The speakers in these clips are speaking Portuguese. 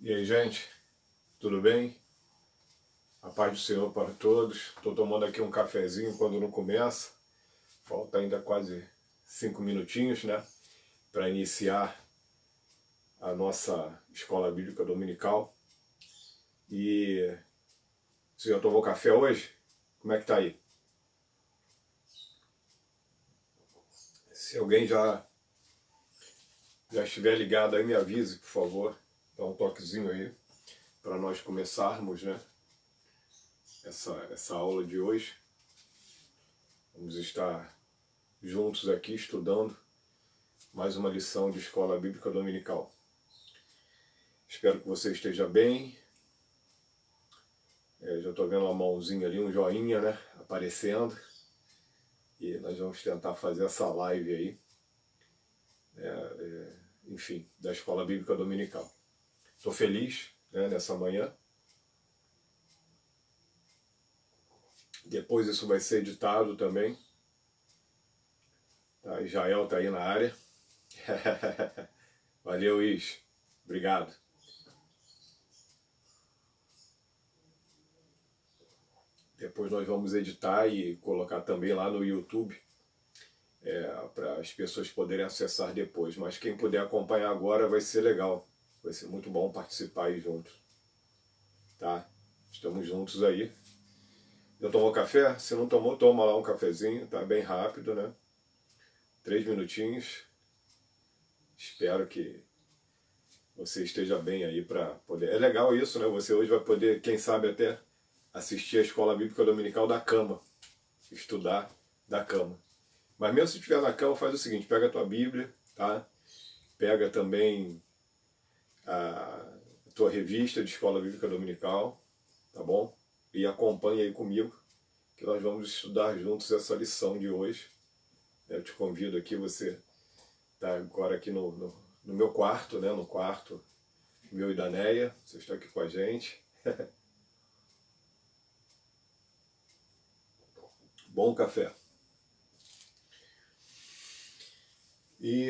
E aí, gente, tudo bem? A paz do Senhor para todos. Estou tomando aqui um cafezinho quando não começa. Falta ainda quase 5 minutinhos, né? Para iniciar a nossa escola bíblica dominical. E você já tomou café hoje? Como é que tá aí? Se alguém já estiver ligado aí, me avise, por favor. Dá um toquezinho aí para nós começarmos, né? Essa aula de hoje. Vamos estar juntos aqui estudando mais uma lição de escola bíblica dominical. Espero que você esteja bem. Já estou vendo uma mãozinha ali, um joinha, né, aparecendo. E nós vamos tentar fazer essa live aí, enfim, da escola bíblica dominical. Estou feliz, né, nessa manhã. Depois isso vai ser editado também. Tá, Israel está aí na área. Valeu, Is. Obrigado. Depois nós vamos editar e colocar também lá no YouTube, para as pessoas poderem acessar depois. Mas quem puder acompanhar agora vai ser legal. Vai ser muito bom participar aí junto. Tá? Estamos juntos aí. Já tomou café? Se não tomou, toma lá um cafezinho. Tá bem rápido, né? 3 minutinhos. Espero que você esteja bem aí para poder... É legal isso, né? Você hoje vai poder, quem sabe até, assistir a Escola Bíblica Dominical da cama. Estudar da cama. Mas mesmo se estiver na cama, faz o seguinte, pega a tua Bíblia, tá? Pega também a tua revista de Escola Bíblica Dominical, tá bom? E acompanha aí comigo, que nós vamos estudar juntos essa lição de hoje. Eu te convido aqui, você está agora aqui no meu quarto, né? No quarto meu e da Neia, você está aqui com a gente. Bom café. E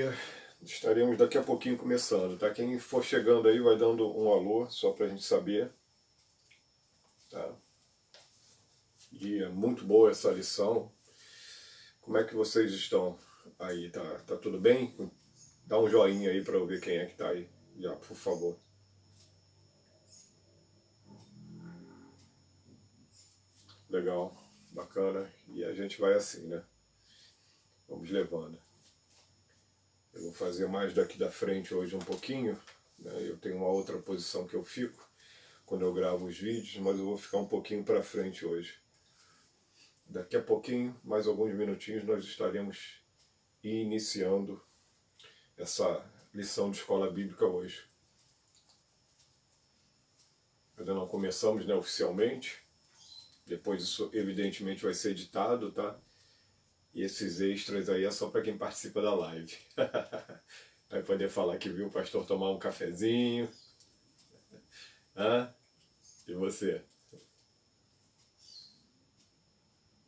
estaremos daqui a pouquinho começando, tá? Quem for chegando aí vai dando um alô, só pra gente saber. Tá? E é muito boa essa lição. Como é que vocês estão aí? Tá tudo bem? Dá um joinha aí pra eu ver quem é que tá aí. Já, por favor. Legal, bacana. E a gente vai assim, né? Vamos levando. Eu vou fazer mais daqui da frente hoje um pouquinho, né? Eu tenho uma outra posição que eu fico quando eu gravo os vídeos, mas eu vou ficar um pouquinho para frente hoje. Daqui a pouquinho, mais alguns minutinhos, nós estaremos iniciando essa lição de escola bíblica hoje. Ainda não começamos, né, oficialmente. Depois isso evidentemente vai ser editado, tá? E esses extras aí é só para quem participa da live. Vai poder falar que viu o pastor tomar um cafezinho. Hã? E você?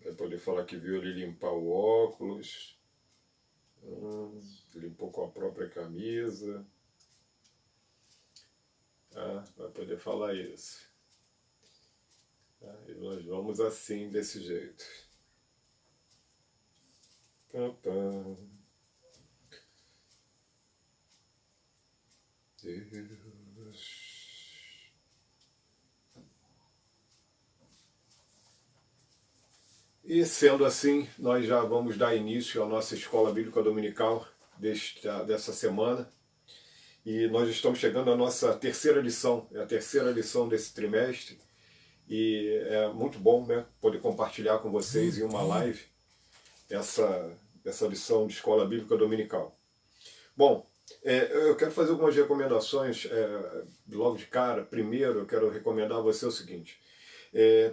Vai poder falar que viu ele limpar o óculos. Limpou com a própria camisa. Tá? Vai poder falar isso. Tá? E nós vamos assim, desse jeito. Pam, pam. Deus. E sendo assim, nós já vamos dar início à nossa escola bíblica dominical dessa semana. E nós estamos chegando à nossa terceira lição, é a terceira lição desse trimestre. E é muito bom, né, poder compartilhar com vocês em uma live essa lição de escola bíblica dominical. Bom, eu quero fazer algumas recomendações logo de cara. Primeiro, eu quero recomendar a você o seguinte.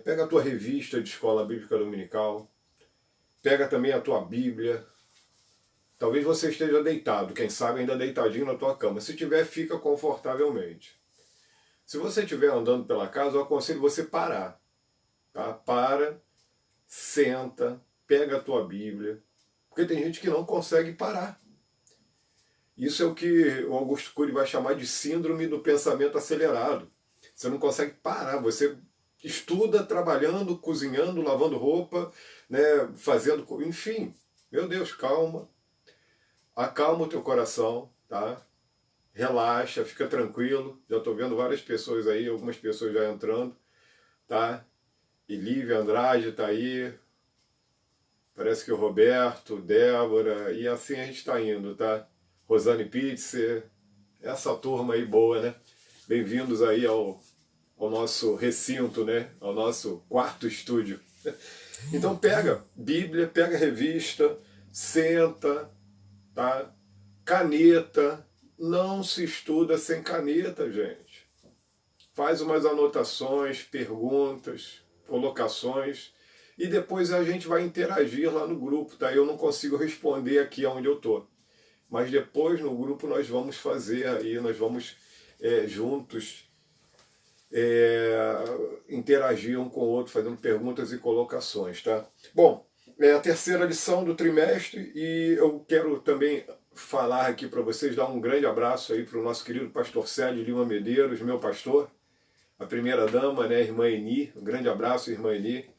Pega a tua revista de escola bíblica dominical, pega também a tua Bíblia. Talvez você esteja deitado, quem sabe ainda deitadinho na tua cama. Se tiver, fica confortavelmente. Se você estiver andando pela casa, eu aconselho você parar. Tá? Para, senta, pega a tua Bíblia, porque tem gente que não consegue parar. Isso é o que o Augusto Cury vai chamar de síndrome do pensamento acelerado. Você não consegue parar, você estuda trabalhando, cozinhando, lavando roupa, né, fazendo, enfim. Meu Deus, calma. Acalma o teu coração, tá? Relaxa, fica tranquilo. Já estou vendo várias pessoas aí, algumas pessoas já entrando, tá? E Lívia Andrade está aí. Parece que o Roberto, Débora, e assim a gente está indo, tá? Rosane Pitzer, essa turma aí boa, né? Bem-vindos aí ao nosso recinto, né? Ao nosso quarto estúdio. Então pega Bíblia, pega revista, senta, tá? Caneta, não se estuda sem caneta, gente. Faz umas anotações, perguntas, colocações, e depois a gente vai interagir lá no grupo, tá? Eu não consigo responder aqui onde eu tô, mas depois no grupo nós vamos fazer aí, nós vamos juntos interagir um com o outro, fazendo perguntas e colocações, tá? Bom, é a terceira lição do trimestre e eu quero também falar aqui para vocês, dar um grande abraço aí para o nosso querido pastor Célio Lima Medeiros, meu pastor, a primeira dama, né, irmã Eni, um grande abraço, irmã Eni,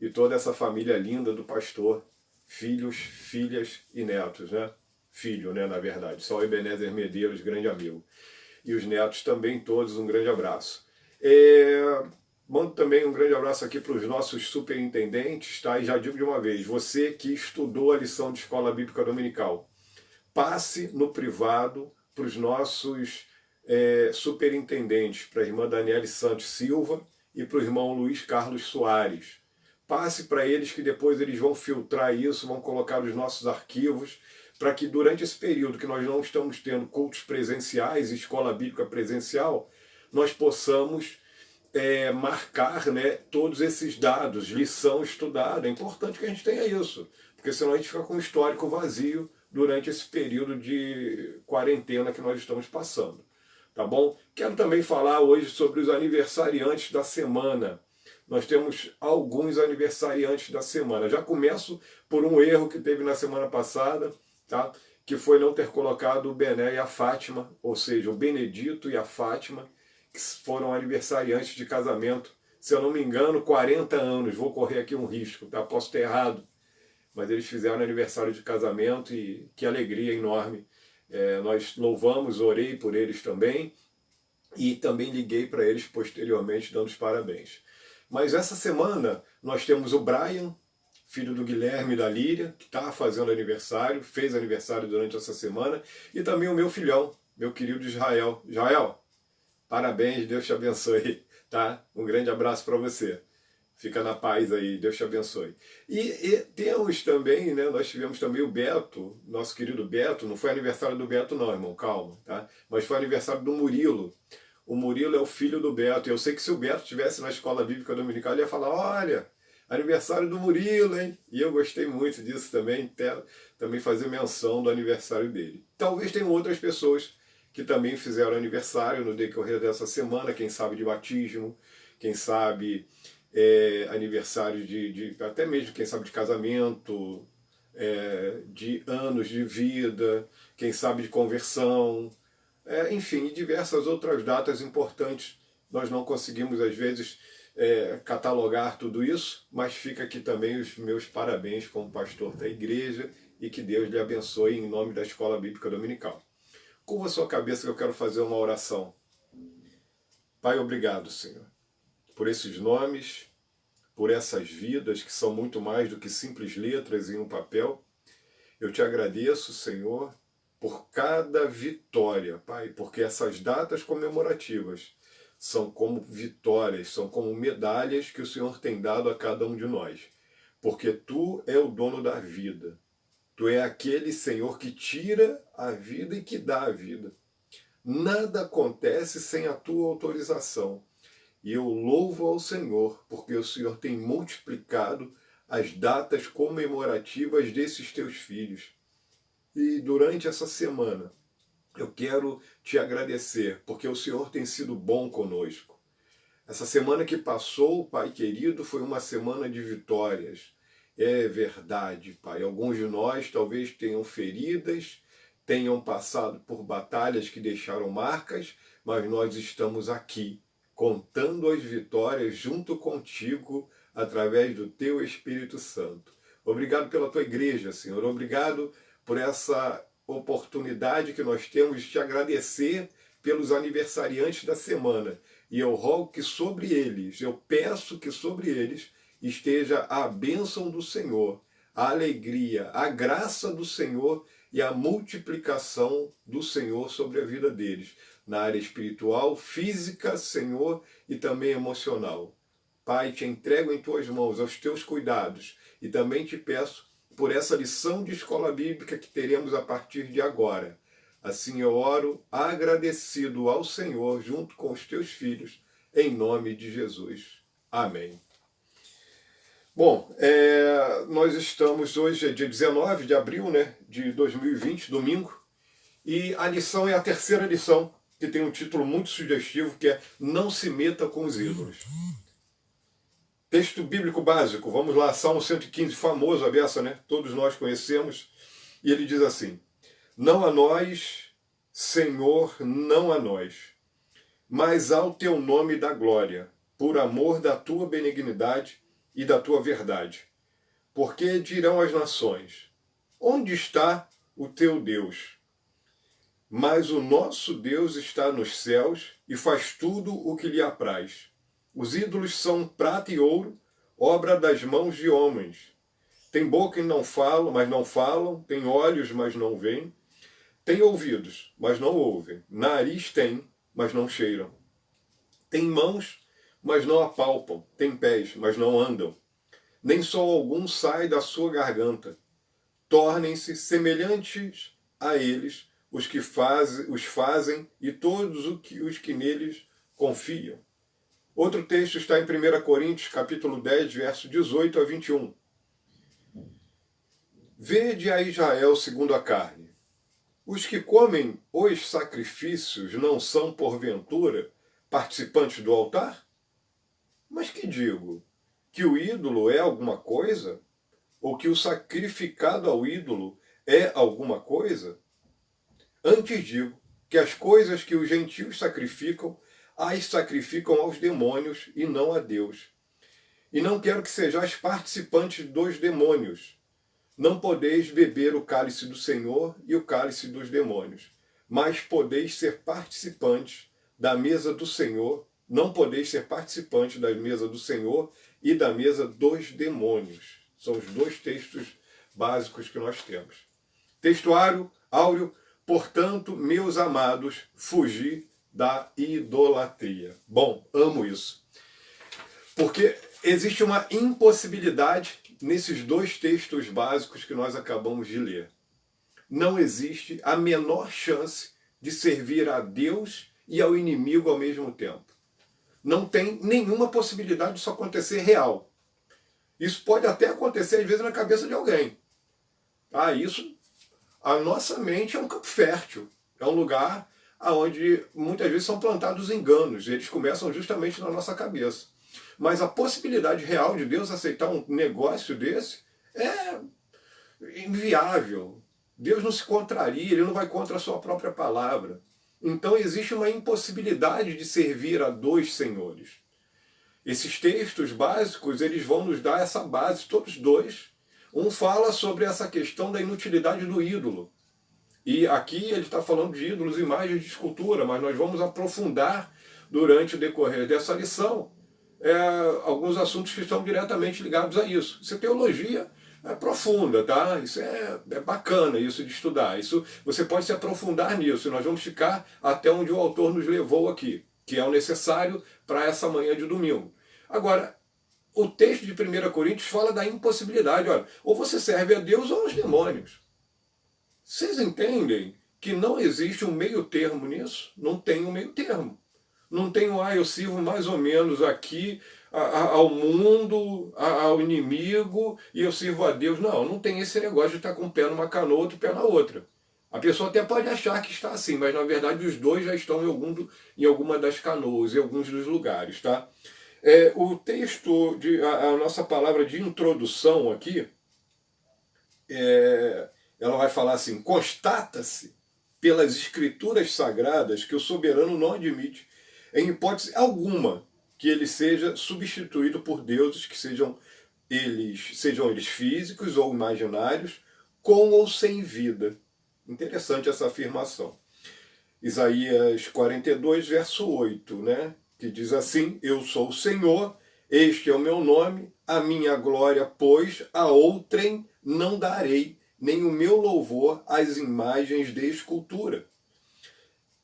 e toda essa família linda do pastor, filhos, filhas e netos, né? Filho, né, na verdade, só o Ebenezer Medeiros, grande amigo. E os netos também, todos, um grande abraço. Mando também um grande abraço aqui para os nossos superintendentes, tá? E já digo de uma vez, você que estudou a lição de Escola Bíblica Dominical, passe no privado para os nossos superintendentes, para a irmã Daniele Santos Silva e para o irmão Luiz Carlos Soares. Passe para eles que depois eles vão filtrar isso, vão colocar os nossos arquivos, para que durante esse período que nós não estamos tendo cultos presenciais, escola bíblica presencial, nós possamos marcar, né, todos esses dados, lição estudada. É importante que a gente tenha isso, porque senão a gente fica com um histórico vazio durante esse período de quarentena que nós estamos passando. Tá bom? Quero também falar hoje sobre os aniversariantes da semana. Nós temos alguns aniversariantes da semana. Já começo por um erro que teve na semana passada, tá? Que foi não ter colocado o Bené e a Fátima, ou seja, o Benedito e a Fátima, que foram aniversariantes de casamento. Se eu não me engano, 40 anos. Vou correr aqui um risco, tá? Posso ter errado. Mas eles fizeram aniversário de casamento e que alegria enorme. Nós louvamos, orei por eles também e também liguei para eles posteriormente dando os parabéns. Mas essa semana nós temos o Brian, filho do Guilherme e da Líria, que está fazendo aniversário, fez aniversário durante essa semana, e também o meu filhão, meu querido Israel. Israel, parabéns, Deus te abençoe, tá? Um grande abraço para você. Fica na paz aí, Deus te abençoe. E temos também, né, nós tivemos também o Beto, nosso querido Beto, não foi aniversário do Beto não, irmão, calma, tá? Mas foi aniversário do Murilo. O Murilo é o filho do Beto. Eu sei que se o Beto estivesse na escola bíblica dominical, ele ia falar, olha, aniversário do Murilo, hein? E eu gostei muito disso também, também fazer menção do aniversário dele. Talvez tenham outras pessoas que também fizeram aniversário no decorrer dessa semana, quem sabe de batismo, quem sabe aniversário até mesmo, quem sabe de casamento, de anos de vida, quem sabe de conversão, enfim, e diversas outras datas importantes. Nós não conseguimos, às vezes, catalogar tudo isso, mas fica aqui também os meus parabéns como pastor da igreja e que Deus lhe abençoe em nome da Escola Bíblica Dominical. Curva a sua cabeça que eu quero fazer uma oração. Pai, obrigado, Senhor, por esses nomes, por essas vidas que são muito mais do que simples letras em um papel. Eu te agradeço, Senhor, por cada vitória, Pai, porque essas datas comemorativas são como vitórias, são como medalhas que o Senhor tem dado a cada um de nós. Porque Tu é o dono da vida. Tu é aquele, Senhor, que tira a vida e que dá a vida. Nada acontece sem a Tua autorização. E eu louvo ao Senhor, porque o Senhor tem multiplicado as datas comemorativas desses Teus filhos. E durante essa semana, eu quero te agradecer, porque o Senhor tem sido bom conosco. Essa semana que passou, Pai querido, foi uma semana de vitórias. É verdade, Pai. Alguns de nós talvez tenham feridas, tenham passado por batalhas que deixaram marcas, mas nós estamos aqui, contando as vitórias junto contigo, através do teu Espírito Santo. Obrigado pela tua igreja, Senhor. Obrigado por essa oportunidade que nós temos de te agradecer pelos aniversariantes da semana. E eu rogo que sobre eles, eu peço que sobre eles esteja a bênção do Senhor, a alegria, a graça do Senhor e a multiplicação do Senhor sobre a vida deles, na área espiritual, física, Senhor, e também emocional. Pai, te entrego em tuas mãos, aos teus cuidados, e também te peço por essa lição de escola bíblica que teremos a partir de agora. Assim eu oro, agradecido ao Senhor, junto com os teus filhos, em nome de Jesus. Amém. Bom, nós estamos hoje, é dia 19 de abril, né, de 2020, domingo, e a lição é a terceira lição, que tem um título muito sugestivo, que é Não se meta com os ídolos. Texto bíblico básico, vamos lá, Salmo 115, famoso a beça, né? Todos nós conhecemos, e ele diz assim: Não a nós, Senhor, não a nós, mas ao teu nome da glória, por amor da tua benignidade e da tua verdade. Porque dirão as nações: onde está o teu Deus? Mas o nosso Deus está nos céus e faz tudo o que lhe apraz. Os ídolos são prata e ouro, obra das mãos de homens. Tem boca e não falam, mas não falam, tem olhos, mas não veem, tem ouvidos, mas não ouvem, nariz tem, mas não cheiram. Tem mãos, mas não apalpam, tem pés, mas não andam. Nem som algum sai da sua garganta. Tornem-se semelhantes a eles os que os fazem e todos os que neles confiam. Outro texto está em 1 Coríntios, capítulo 10, verso 18 a 21. Vede a Israel segundo a carne. Os que comem os sacrifícios não são, porventura, participantes do altar? Mas que digo? Que o ídolo é alguma coisa? Ou que o sacrificado ao ídolo é alguma coisa? Antes digo que as coisas que os gentios sacrificam, as sacrificam aos demônios e não a Deus. E não quero que sejais participantes dos demônios. Não podeis beber o cálice do Senhor e o cálice dos demônios, mas podeis ser participantes da mesa do Senhor, não podeis ser participantes da mesa do Senhor e da mesa dos demônios. São os dois textos básicos que nós temos. Textuário, áureo, portanto, meus amados, fugi da idolatria. Bom, amo isso. Porque existe uma impossibilidade nesses dois textos básicos que nós acabamos de ler. Não existe a menor chance de servir a Deus e ao inimigo ao mesmo tempo. Não tem nenhuma possibilidade disso acontecer real. Isso pode até acontecer às vezes na cabeça de alguém. A nossa mente é um campo fértil. É um lugar onde muitas vezes são plantados enganos. Eles começam justamente na nossa cabeça. Mas a possibilidade real de Deus aceitar um negócio desse é inviável. Deus não se contraria, Ele não vai contra a sua própria palavra. Então existe uma impossibilidade de servir a dois senhores. Esses textos básicos, eles vão nos dar essa base, todos dois. Um fala sobre essa questão da inutilidade do ídolo. E aqui ele está falando de ídolos, imagens de escultura, mas nós vamos aprofundar durante o decorrer dessa lição alguns assuntos que estão diretamente ligados a isso. Isso é teologia profunda, tá? Isso é bacana isso de estudar. Isso, você pode se aprofundar nisso. Nós vamos ficar até onde o autor nos levou aqui, que é o necessário para essa manhã de domingo. Agora, o texto de 1 Coríntios fala da impossibilidade. Olha, ou você serve a Deus ou aos demônios. Vocês entendem que não existe um meio termo nisso? Não tem um meio termo. Não tem eu sirvo mais ou menos aqui ao mundo, ao inimigo, e eu sirvo a Deus. Não tem esse negócio de estar com um pé numa canoa, outro pé na outra. A pessoa até pode achar que está assim, mas na verdade os dois já estão em alguma das canoas, em alguns dos lugares, tá? O texto, a nossa palavra de introdução aqui, ela vai falar assim: constata-se pelas escrituras sagradas que o soberano não admite, em hipótese alguma, que ele seja substituído por deuses que sejam eles físicos ou imaginários, com ou sem vida. Interessante essa afirmação. Isaías 42, verso 8, né? Que diz assim: eu sou o Senhor, este é o meu nome, a minha glória, pois, a outrem não darei, nem o meu louvor às imagens de escultura.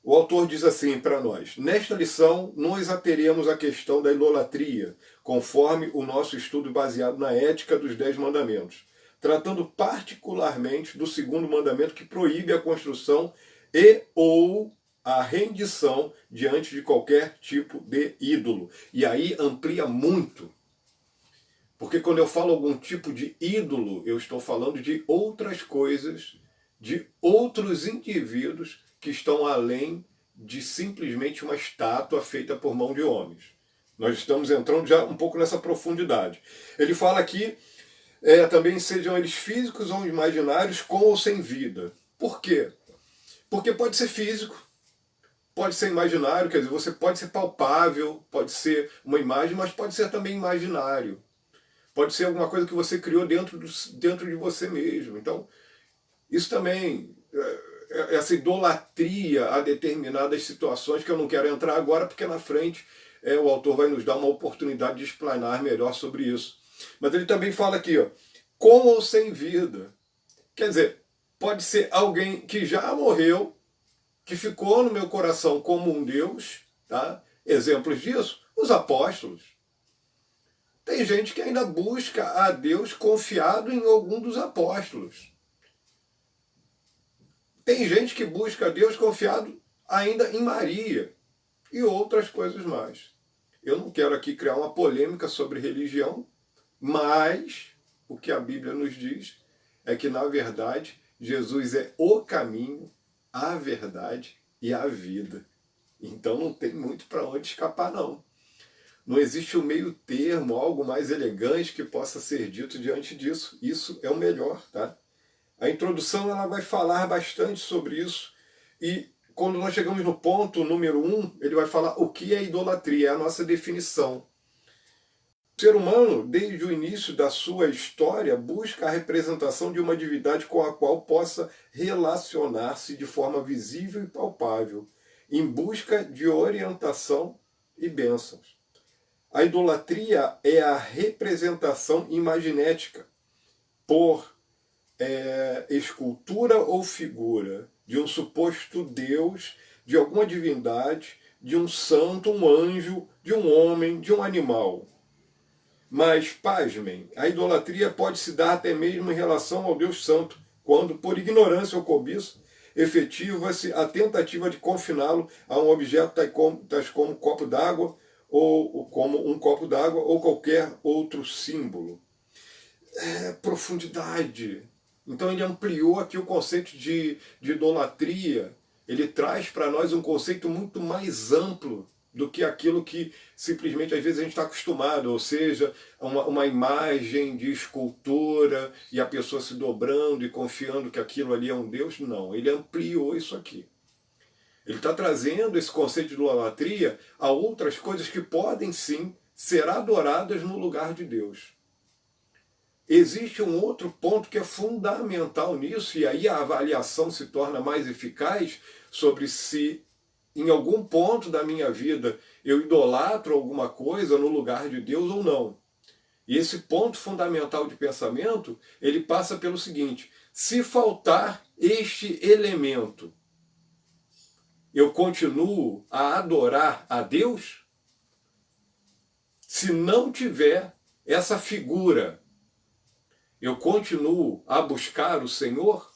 O autor diz assim para nós: nesta lição, nós ateremos a questão da idolatria, conforme o nosso estudo baseado na ética dos 10 mandamentos, tratando particularmente do segundo mandamento que proíbe a construção e ou a rendição diante de qualquer tipo de ídolo. E aí amplia muito. Porque quando eu falo algum tipo de ídolo, eu estou falando de outras coisas, de outros indivíduos que estão além de simplesmente uma estátua feita por mão de homens. Nós estamos entrando já um pouco nessa profundidade. Ele fala aqui, também sejam eles físicos ou imaginários, com ou sem vida. Por quê? Porque pode ser físico, pode ser imaginário, quer dizer, você pode ser palpável, pode ser uma imagem, mas pode ser também imaginário. Pode ser alguma coisa que você criou dentro de você mesmo. Então, isso também, essa idolatria a determinadas situações, que eu não quero entrar agora, porque na frente o autor vai nos dar uma oportunidade de explanar melhor sobre isso. Mas ele também fala aqui, ó, com ou sem vida. Quer dizer, pode ser alguém que já morreu, que ficou no meu coração como um Deus, tá? Exemplos disso, os apóstolos. Tem gente que ainda busca a Deus confiado em algum dos apóstolos. Tem gente que busca a Deus confiado ainda em Maria e outras coisas mais. Eu não quero aqui criar uma polêmica sobre religião, mas o que a Bíblia nos diz é que, na verdade, Jesus é o caminho, a verdade e a vida. Então não tem muito para onde escapar, não. Não existe um meio termo, algo mais elegante que possa ser dito diante disso. Isso é o melhor, tá? A introdução ela vai falar bastante sobre isso. E quando nós chegamos no ponto número 1, ele vai falar o que é idolatria, é a nossa definição. O ser humano, desde o início da sua história, busca a representação de uma divindade com a qual possa relacionar-se de forma visível e palpável, em busca de orientação e bênçãos. A idolatria é a representação imaginética por escultura ou figura de um suposto Deus, de alguma divindade, de um santo, um anjo, de um homem, de um animal. Mas, pasmem, a idolatria pode se dar até mesmo em relação ao Deus Santo, quando, por ignorância ou cobiça, efetiva-se a tentativa de confiná-lo a um objeto tais como um copo d'água, ou como um copo d'água, ou qualquer outro símbolo. Profundidade. Então ele ampliou aqui o conceito de idolatria. Ele traz para nós um conceito muito mais amplo do que aquilo que simplesmente às vezes a gente está acostumado, ou seja, uma imagem de escultura e a pessoa se dobrando e confiando que aquilo ali é um Deus. Não, ele ampliou isso aqui. Ele está trazendo esse conceito de idolatria a outras coisas que podem sim ser adoradas no lugar de Deus. Existe um outro ponto que é fundamental nisso, e aí a avaliação se torna mais eficaz sobre se em algum ponto da minha vida eu idolatro alguma coisa no lugar de Deus ou não. E esse ponto fundamental de pensamento, ele passa pelo seguinte: se faltar este elemento, eu continuo a adorar a Deus? Se não tiver essa figura, eu continuo a buscar o Senhor?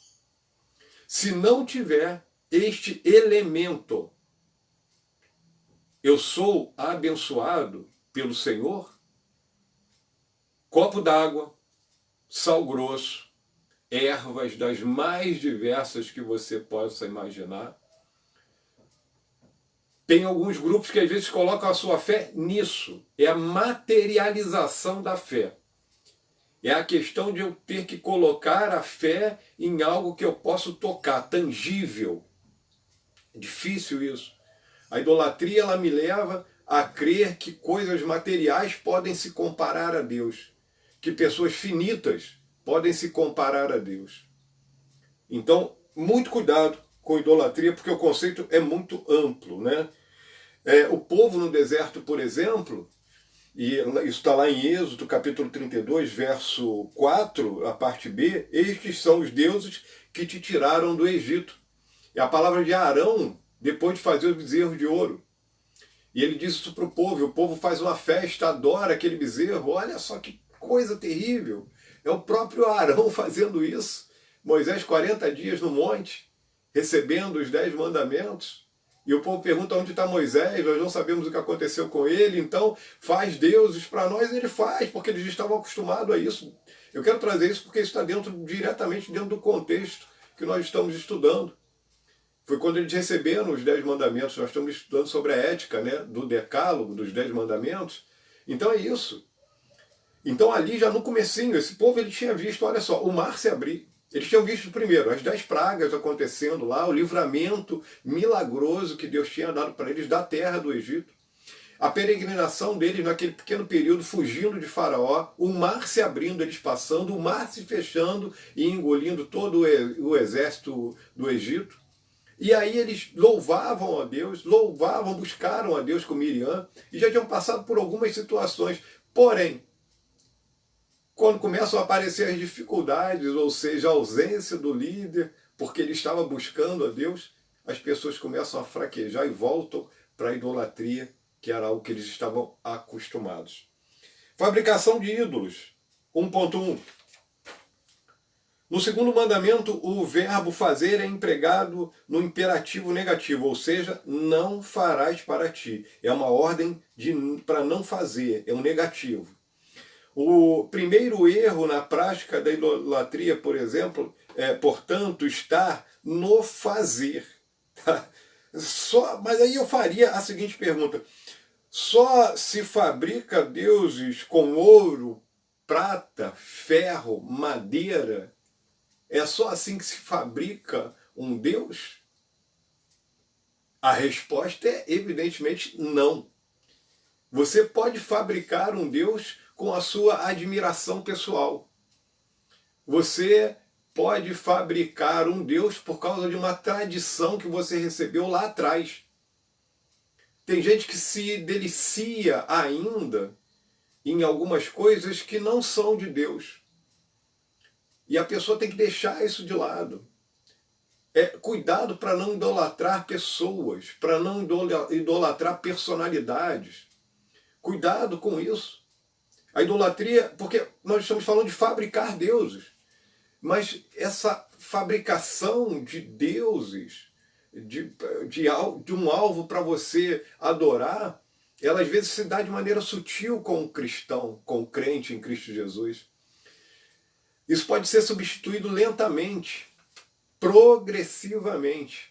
Se não tiver este elemento, eu sou abençoado pelo Senhor? Copo d'água, sal grosso, ervas das mais diversas que você possa imaginar. Tem alguns grupos que às vezes colocam a sua fé nisso. É a materialização da fé. É a questão de eu ter que colocar a fé em algo que eu posso tocar, tangível. É difícil isso. A idolatria ela me leva a crer que coisas materiais podem se comparar a Deus, que pessoas finitas podem se comparar a Deus. Então, muito cuidado com idolatria, porque o conceito é muito amplo, né? O povo no deserto, por exemplo, e isso está lá em Êxodo, capítulo 32, verso 4, a parte B, estes são os deuses que te tiraram do Egito. É a palavra de Arão, depois de fazer o bezerro de ouro. E ele diz isso para o povo, e o povo faz uma festa, adora aquele bezerro. Olha só que coisa terrível. É o próprio Arão fazendo isso. Moisés, 40 dias no monte, recebendo os 10 mandamentos. E o povo pergunta onde está Moisés, nós não sabemos o que aconteceu com ele, então faz deuses para nós, ele faz, porque eles estavam acostumados a isso. Eu quero trazer isso porque isso está diretamente dentro do contexto que nós estamos estudando. Foi quando eles receberam os 10 mandamentos, nós estamos estudando sobre a ética, né, do decálogo, dos 10 mandamentos. Então é isso. Então ali já no comecinho, esse povo ele tinha visto, olha só, o mar se abrir. Eles tinham visto primeiro as 10 pragas acontecendo lá, o livramento milagroso que Deus tinha dado para eles da terra do Egito. A peregrinação deles naquele pequeno período, fugindo de Faraó, o mar se abrindo, eles passando, o mar se fechando e engolindo todo o exército do Egito. E aí eles louvavam a Deus, buscaram a Deus com Miriam, e já tinham passado por algumas situações. Porém, quando começam a aparecer as dificuldades, ou seja, a ausência do líder, porque ele estava buscando a Deus, as pessoas começam a fraquejar e voltam para a idolatria, que era algo que eles estavam acostumados. Fabricação de ídolos. 1.1. No segundo mandamento, o verbo fazer é empregado no imperativo negativo, ou seja, não farás para ti. É uma ordem para não fazer, é um negativo. O primeiro erro na prática da idolatria, por exemplo, portanto, está no fazer. Tá? Mas aí eu faria a seguinte pergunta: só se fabrica deuses com ouro, prata, ferro, madeira? É só assim que se fabrica um Deus? A resposta é evidentemente não. Você pode fabricar um Deus com a sua admiração pessoal. Você pode fabricar um Deus por causa de uma tradição que você recebeu lá atrás. Tem gente que se delicia ainda em algumas coisas que não são de Deus. E a pessoa tem que deixar isso de lado. Cuidado para não idolatrar pessoas, para não idolatrar personalidades. Cuidado com isso. A idolatria, porque nós estamos falando de fabricar deuses, mas essa fabricação de deuses, de um alvo para você adorar, ela às vezes se dá de maneira sutil com o cristão, com o crente em Cristo Jesus. Isso pode ser substituído lentamente, progressivamente.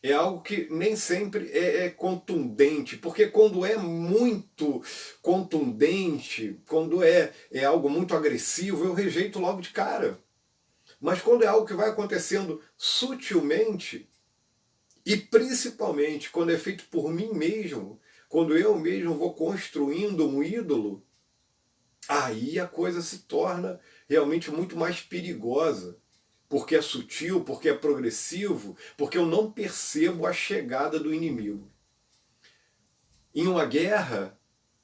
É algo que nem sempre é contundente, porque quando é muito contundente, quando é algo muito agressivo, eu rejeito logo de cara. Mas quando é algo que vai acontecendo sutilmente, e principalmente quando é feito por mim mesmo, quando eu mesmo vou construindo um ídolo, aí a coisa se torna realmente muito mais perigosa. Porque é sutil, porque é progressivo, porque eu não percebo a chegada do inimigo. Em uma guerra,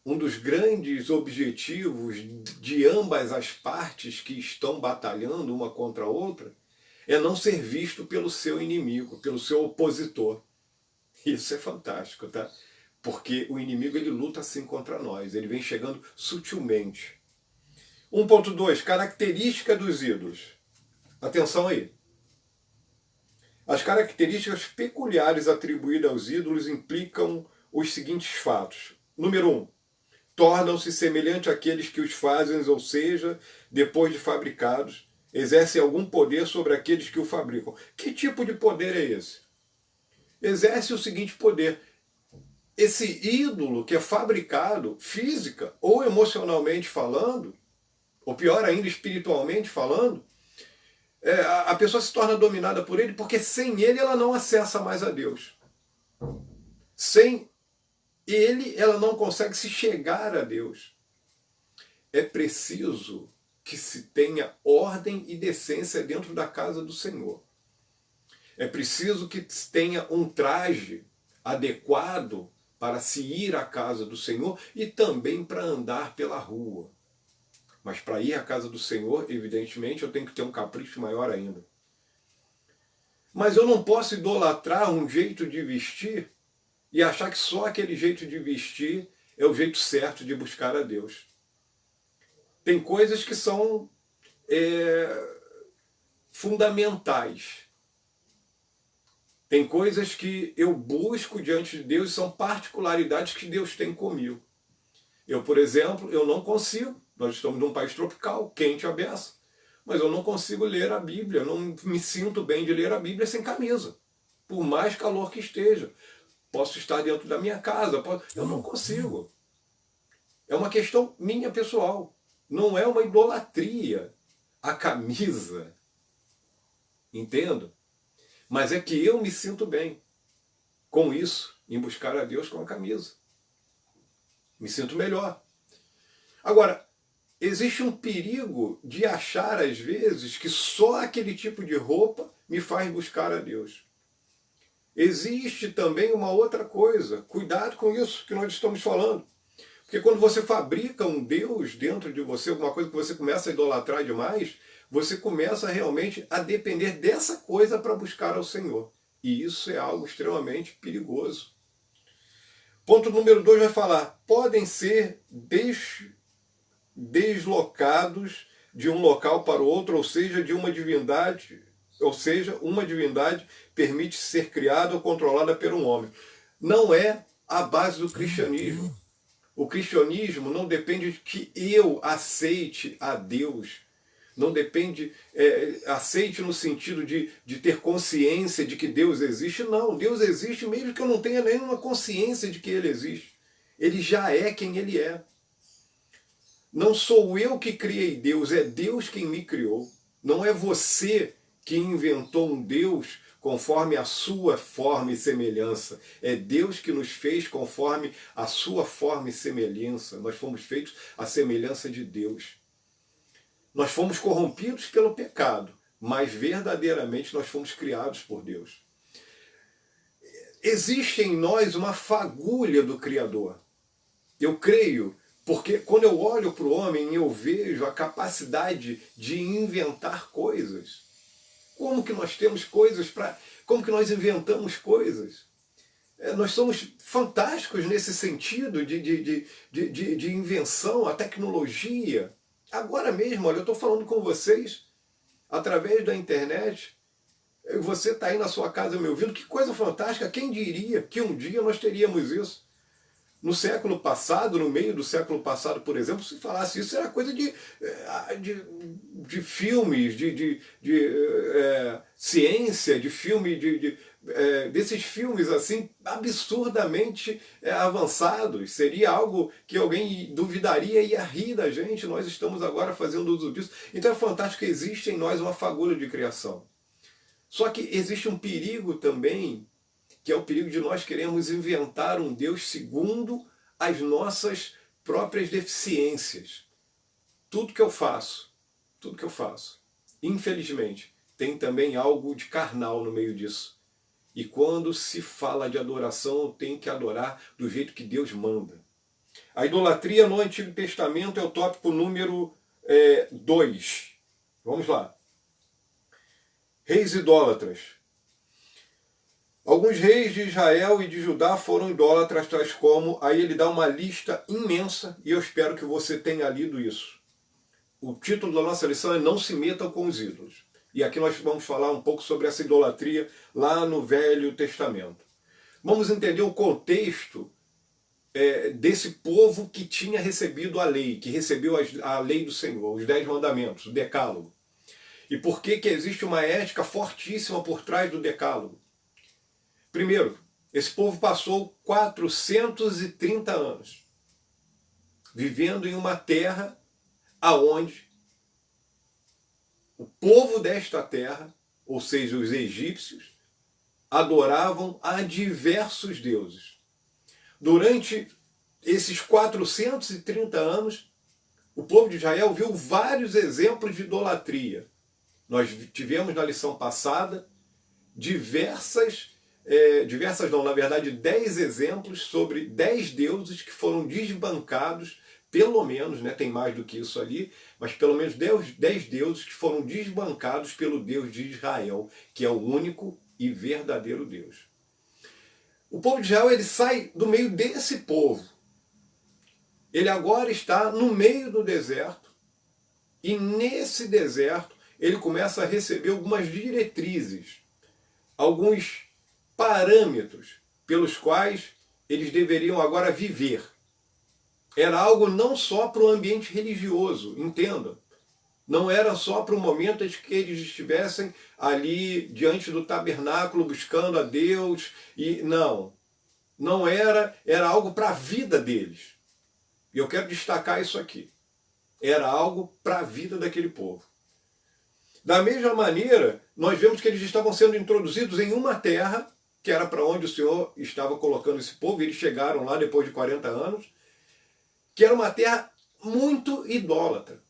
um dos grandes objetivos de ambas as partes que estão batalhando uma contra a outra é não ser visto pelo seu inimigo, pelo seu opositor. Isso é fantástico, tá? Porque o inimigo ele luta assim contra nós, ele vem chegando sutilmente. 1.2, característica dos ídolos. Atenção aí. As características peculiares atribuídas aos ídolos implicam os seguintes fatos. Número 1. Tornam-se semelhantes àqueles que os fazem, ou seja, depois de fabricados, exercem algum poder sobre aqueles que o fabricam. Que tipo de poder é esse? Exerce o seguinte poder. Esse ídolo que é fabricado, física ou emocionalmente falando, ou pior ainda, espiritualmente falando, a pessoa se torna dominada por ele, porque sem ele ela não acessa mais a Deus. Sem ele ela não consegue se chegar a Deus. É preciso que se tenha ordem e decência dentro da casa do Senhor. É preciso que se tenha um traje adequado para se ir à casa do Senhor e também para andar pela rua. Mas para ir à casa do Senhor, evidentemente, eu tenho que ter um capricho maior ainda. Mas eu não posso idolatrar um jeito de vestir e achar que só aquele jeito de vestir é o jeito certo de buscar a Deus. Tem coisas que são fundamentais. Tem coisas que eu busco diante de Deus e são particularidades que Deus tem comigo. Eu, por exemplo, eu não consigo, nós estamos num país tropical, quente a beça, mas eu não consigo ler a Bíblia, eu não me sinto bem de ler a Bíblia sem camisa, por mais calor que esteja. Posso estar dentro da minha casa, eu não consigo. É uma questão minha pessoal, não é uma idolatria a camisa, entendo? Mas é que eu me sinto bem com isso, em buscar a Deus com a camisa. Me sinto melhor. Agora, existe um perigo de achar, às vezes, que só aquele tipo de roupa me faz buscar a Deus. Existe também uma outra coisa. Cuidado com isso que nós estamos falando. Porque quando você fabrica um Deus dentro de você, alguma coisa que você começa a idolatrar demais, você começa realmente a depender dessa coisa para buscar ao Senhor. E isso é algo extremamente perigoso. Ponto número 2 vai falar, podem ser deslocados de um local para o outro, ou seja, de uma divindade, uma divindade permite ser criada ou controlada por um homem. Não é a base do cristianismo. O cristianismo não depende de que eu aceite a Deus. Não depende, aceite no sentido de ter consciência de que Deus existe. Não, Deus existe mesmo que eu não tenha nenhuma consciência de que Ele existe. Ele já é quem Ele é. Não sou eu que criei Deus, é Deus quem me criou. Não é você que inventou um Deus conforme a sua forma e semelhança. É Deus que nos fez conforme a sua forma e semelhança. Nós fomos feitos à semelhança de Deus. Nós fomos corrompidos pelo pecado, mas verdadeiramente nós fomos criados por Deus. Existe em nós uma fagulha do Criador. Eu creio, porque quando eu olho para o homem, eu vejo a capacidade de inventar coisas. Como que nós temos coisas para... Como que nós inventamos coisas? Nós somos fantásticos nesse sentido de invenção, a tecnologia. Agora mesmo, olha, eu estou falando com vocês através da internet. Você está aí na sua casa me ouvindo. Que coisa fantástica. Quem diria que um dia nós teríamos isso? No século passado, no meio do século passado, por exemplo, se falasse isso, era coisa de filmes, de ciência, de filme, desses filmes assim absurdamente avançados. Seria algo que alguém duvidaria e ia rir da gente. Nós estamos agora fazendo uso disso. Então é fantástico que existe em nós uma fagulha de criação. Só que existe um perigo também, que é o perigo de nós queremos inventar um Deus segundo as nossas próprias deficiências. Tudo que eu faço, infelizmente, tem também algo de carnal no meio disso. E quando se fala de adoração, eu tenho que adorar do jeito que Deus manda. A idolatria no Antigo Testamento é o tópico número 2. Vamos lá. Reis idólatras. Alguns reis de Israel e de Judá foram idólatras, tais como... Aí ele dá uma lista imensa, e eu espero que você tenha lido isso. O título da nossa lição é Não se metam com os ídolos. E aqui nós vamos falar um pouco sobre essa idolatria lá no Velho Testamento. Vamos entender o contexto desse povo que tinha recebido a lei, que recebeu a lei do Senhor, os 10 mandamentos, o decálogo. E por que existe uma ética fortíssima por trás do decálogo? Primeiro, esse povo passou 430 anos vivendo em uma terra aonde o povo desta terra, ou seja, os egípcios, adoravam a diversos deuses. Durante esses 430 anos, o povo de Israel viu vários exemplos de idolatria. Nós tivemos na lição passada na verdade 10 exemplos sobre 10 deuses que foram desbancados, pelo menos, né, tem mais do que isso ali, mas pelo menos 10 deuses que foram desbancados pelo Deus de Israel, que é o único e verdadeiro Deus. O povo de Israel, ele sai do meio desse povo. Ele agora está no meio do deserto, e nesse deserto ele começa a receber algumas diretrizes, alguns parâmetros pelos quais eles deveriam agora viver. Era algo não só para o ambiente religioso, entendam. Não era só para o momento em que eles estivessem ali diante do tabernáculo buscando a Deus. Não era algo para a vida deles. E eu quero destacar isso aqui. Era algo para a vida daquele povo. Da mesma maneira, nós vemos que eles estavam sendo introduzidos em uma terra, que era para onde o Senhor estava colocando esse povo, e eles chegaram lá depois de 40 anos, que era uma terra muito idólatra.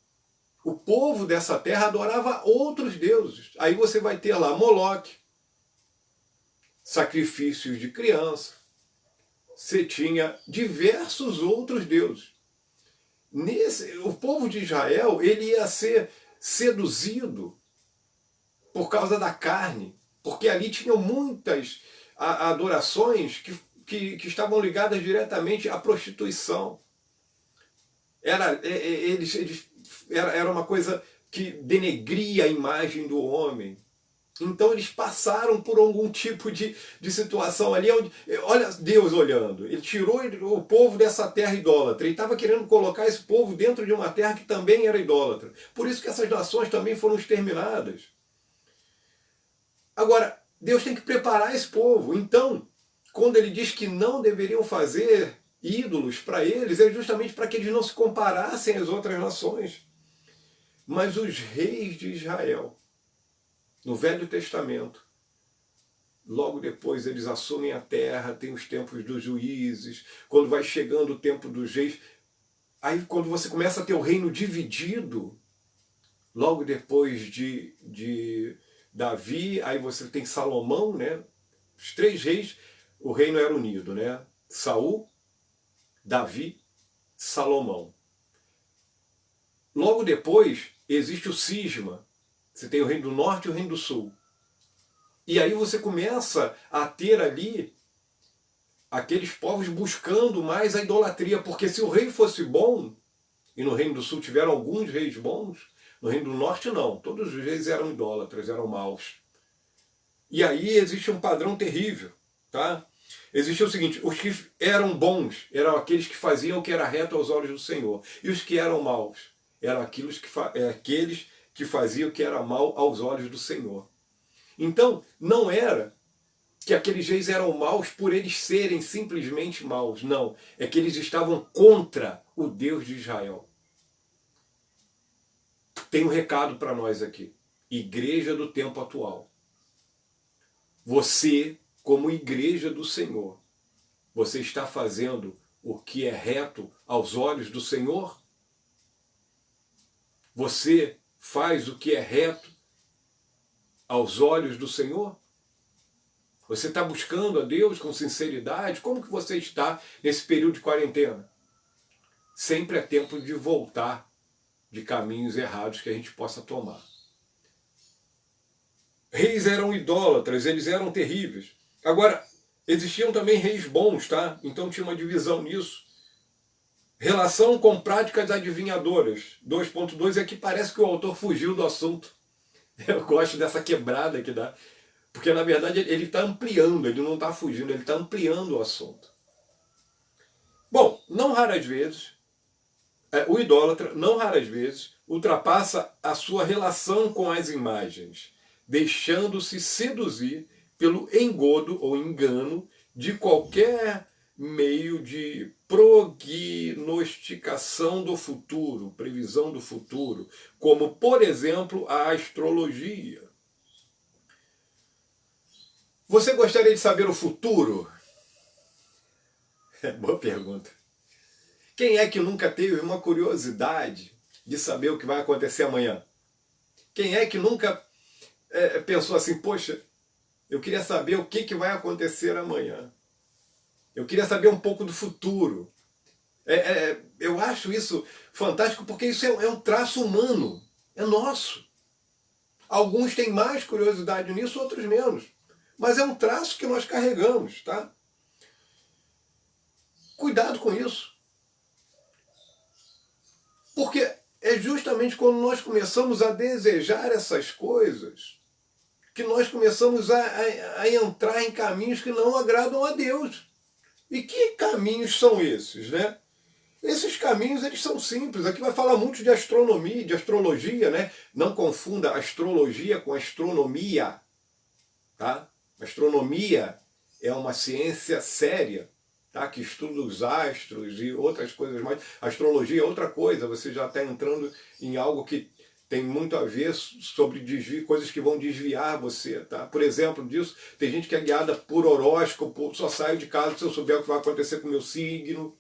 O povo dessa terra adorava outros deuses. Aí você vai ter lá Moloque, sacrifícios de criança, você tinha diversos outros deuses. O povo de Israel, ele ia ser seduzido por causa da carne, porque ali tinham muitas adorações que estavam ligadas diretamente à prostituição. Era uma coisa que denegria a imagem do homem. Então eles passaram por algum tipo de situação ali, onde, olha Deus olhando, ele tirou o povo dessa terra idólatra, e estava querendo colocar esse povo dentro de uma terra que também era idólatra. Por isso que essas nações também foram exterminadas. Agora, Deus tem que preparar esse povo. Então, quando ele diz que não deveriam fazer ídolos para eles, é justamente para que eles não se comparassem às outras nações. Mas os reis de Israel, no Velho Testamento, logo depois eles assumem a terra, tem os tempos dos juízes, quando vai chegando o tempo dos reis, aí quando você começa a ter o reino dividido, logo depois de Davi, aí você tem Salomão, né? Os 3 reis, o reino era unido, né? Saul, Davi, Salomão. Logo depois existe o cisma. Você tem o reino do norte e o reino do sul. E aí você começa a ter ali aqueles povos buscando mais a idolatria, porque se o rei fosse bom, e no reino do sul tiveram alguns reis bons, no reino do norte não, todos os reis eram idólatras, eram maus. E aí existe um padrão terrível, tá? Existia o seguinte, os que eram bons eram aqueles que faziam o que era reto aos olhos do Senhor, e os que eram maus eram aqueles que faziam o que era mal aos olhos do Senhor. Então, não era que aqueles reis eram maus por eles serem simplesmente maus, não. É que eles estavam contra o Deus de Israel. Tem um recado para nós aqui. Igreja do tempo atual. Você, como igreja do Senhor, você está fazendo o que é reto aos olhos do Senhor? Você faz o que é reto aos olhos do Senhor? Você está buscando a Deus com sinceridade? Como que você está nesse período de quarentena? Sempre é tempo de voltar de caminhos errados que a gente possa tomar. Reis eram idólatras, eles eram terríveis. Agora, existiam também reis bons, tá? Então tinha uma divisão nisso. Relação com práticas adivinhadoras. 2.2 é que parece que o autor fugiu do assunto. Eu gosto dessa quebrada que dá. Porque, na verdade, ele está ampliando, ele não está fugindo, ele está ampliando o assunto. Bom, não raras vezes, o idólatra, não raras vezes, ultrapassa a sua relação com as imagens, deixando-se seduzir pelo engodo ou engano de qualquer meio de prognosticação do futuro, previsão do futuro, como, por exemplo, a astrologia. Você gostaria de saber o futuro? Boa pergunta. Quem é que nunca teve uma curiosidade de saber o que vai acontecer amanhã? Quem é que nunca pensou assim, poxa, eu queria saber o que vai acontecer amanhã? Eu queria saber um pouco do futuro. Eu acho isso fantástico porque isso é um traço humano, é nosso. Alguns têm mais curiosidade nisso, outros menos. Mas é um traço que nós carregamos, tá? Cuidado com isso. Porque é justamente quando nós começamos a desejar essas coisas que nós começamos a entrar em caminhos que não agradam a Deus. E que caminhos são esses, né? Esses caminhos, eles são simples. Aqui vai falar muito de astronomia, de astrologia, né? Não confunda astrologia com astronomia, tá? Astronomia é uma ciência séria, tá? Que estuda os astros e outras coisas mais. Astrologia é outra coisa, você já está entrando em algo que tem muito a ver sobre desvio, coisas que vão desviar você, tá? Por exemplo disso, tem gente que é guiada por horóscopo, só saio de casa se eu souber o que vai acontecer com o meu signo,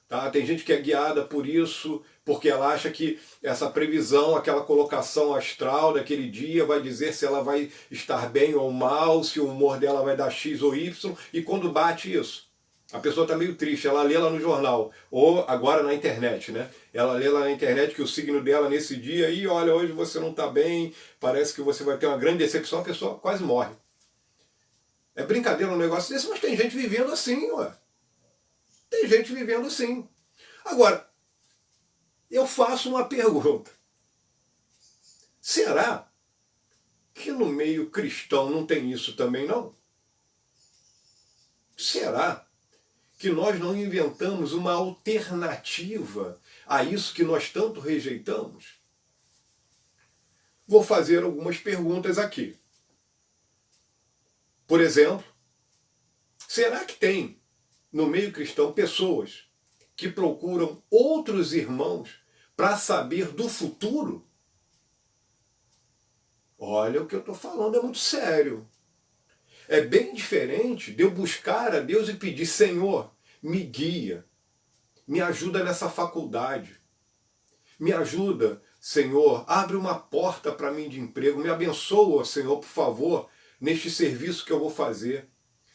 tá? Tem gente que é guiada por isso, porque ela acha que essa previsão, aquela colocação astral daquele dia vai dizer se ela vai estar bem ou mal, se o humor dela vai dar X ou Y, e quando bate isso, a pessoa está meio triste, ela lê lá no jornal, ou agora na internet, né? Ela lê lá na internet que o signo dela nesse dia, e olha, hoje você não está bem, parece que você vai ter uma grande decepção, a pessoa quase morre. É brincadeira um negócio desse, mas tem gente vivendo assim, ué. Tem gente vivendo assim. Agora, eu faço uma pergunta. Será que no meio cristão não tem isso também, não? Será que nós não inventamos uma alternativa a isso que nós tanto rejeitamos? Vou fazer algumas perguntas aqui. Por exemplo, será que tem no meio cristão pessoas que procuram outros irmãos para saber do futuro? Olha, o que eu estou falando é muito sério. É bem diferente de eu buscar a Deus e pedir, Senhor, me guia, me ajuda nessa faculdade, me ajuda, Senhor, abre uma porta para mim de emprego, me abençoa, Senhor, por favor, neste serviço que eu vou fazer,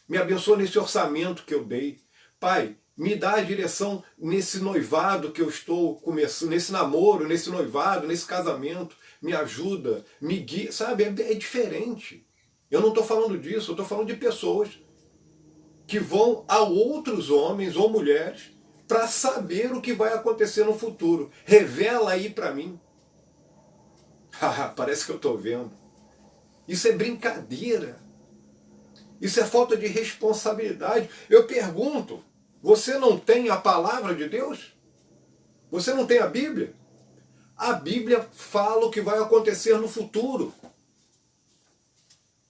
me abençoa nesse orçamento que eu dei. Pai, me dá a direção nesse noivado que eu estou começando, nesse namoro, nesse noivado, nesse casamento, me ajuda, me guia, sabe, é diferente. Eu não estou falando disso, eu estou falando de pessoas que vão a outros homens ou mulheres para saber o que vai acontecer no futuro. Revela aí para mim. Parece que eu estou vendo. Isso é brincadeira. Isso é falta de responsabilidade. Eu pergunto, você não tem a palavra de Deus? Você não tem a Bíblia? A Bíblia fala o que vai acontecer no futuro.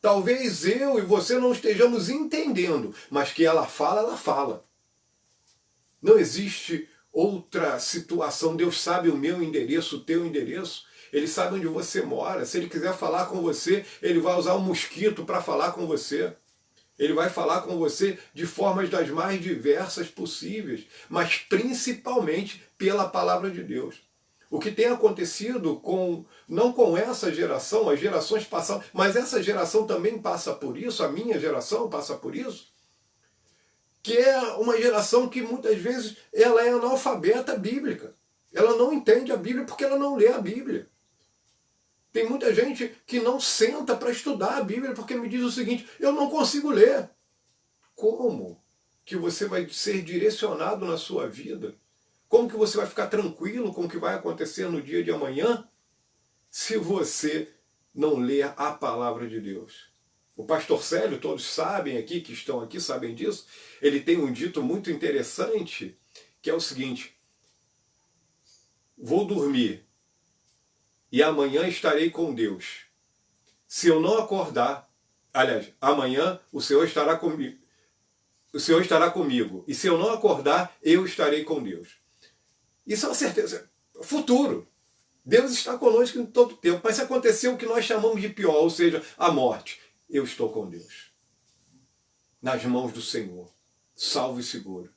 Talvez eu e você não estejamos entendendo, mas que ela fala, ela fala. Não existe outra situação. Deus sabe o meu endereço, o teu endereço. Ele sabe onde você mora. Se ele quiser falar com você, ele vai usar um mosquito para falar com você. Ele vai falar com você de formas das mais diversas possíveis, mas principalmente pela palavra de Deus. O que tem acontecido não com essa geração, as gerações passaram, mas essa geração também passa por isso, a minha geração passa por isso, que é uma geração que muitas vezes ela é analfabeta bíblica. Ela não entende a Bíblia porque ela não lê a Bíblia. Tem muita gente que não senta para estudar a Bíblia porque me diz o seguinte, eu não consigo ler. Como que você vai ser direcionado na sua vida? Como que você vai ficar tranquilo com o que vai acontecer no dia de amanhã se você não ler a palavra de Deus? O pastor Célio, todos sabem aqui, que estão aqui, sabem disso, ele tem um dito muito interessante, que é o seguinte, vou dormir e amanhã estarei com Deus. Se eu não acordar, aliás, amanhã o Senhor estará comigo. o Senhor estará comigo. E se eu não acordar, eu estarei com Deus. Isso é uma certeza. Futuro. Deus está conosco em todo o tempo. Mas se aconteceu o que nós chamamos de pior, ou seja, a morte, eu estou com Deus. Nas mãos do Senhor. Salvo e seguro.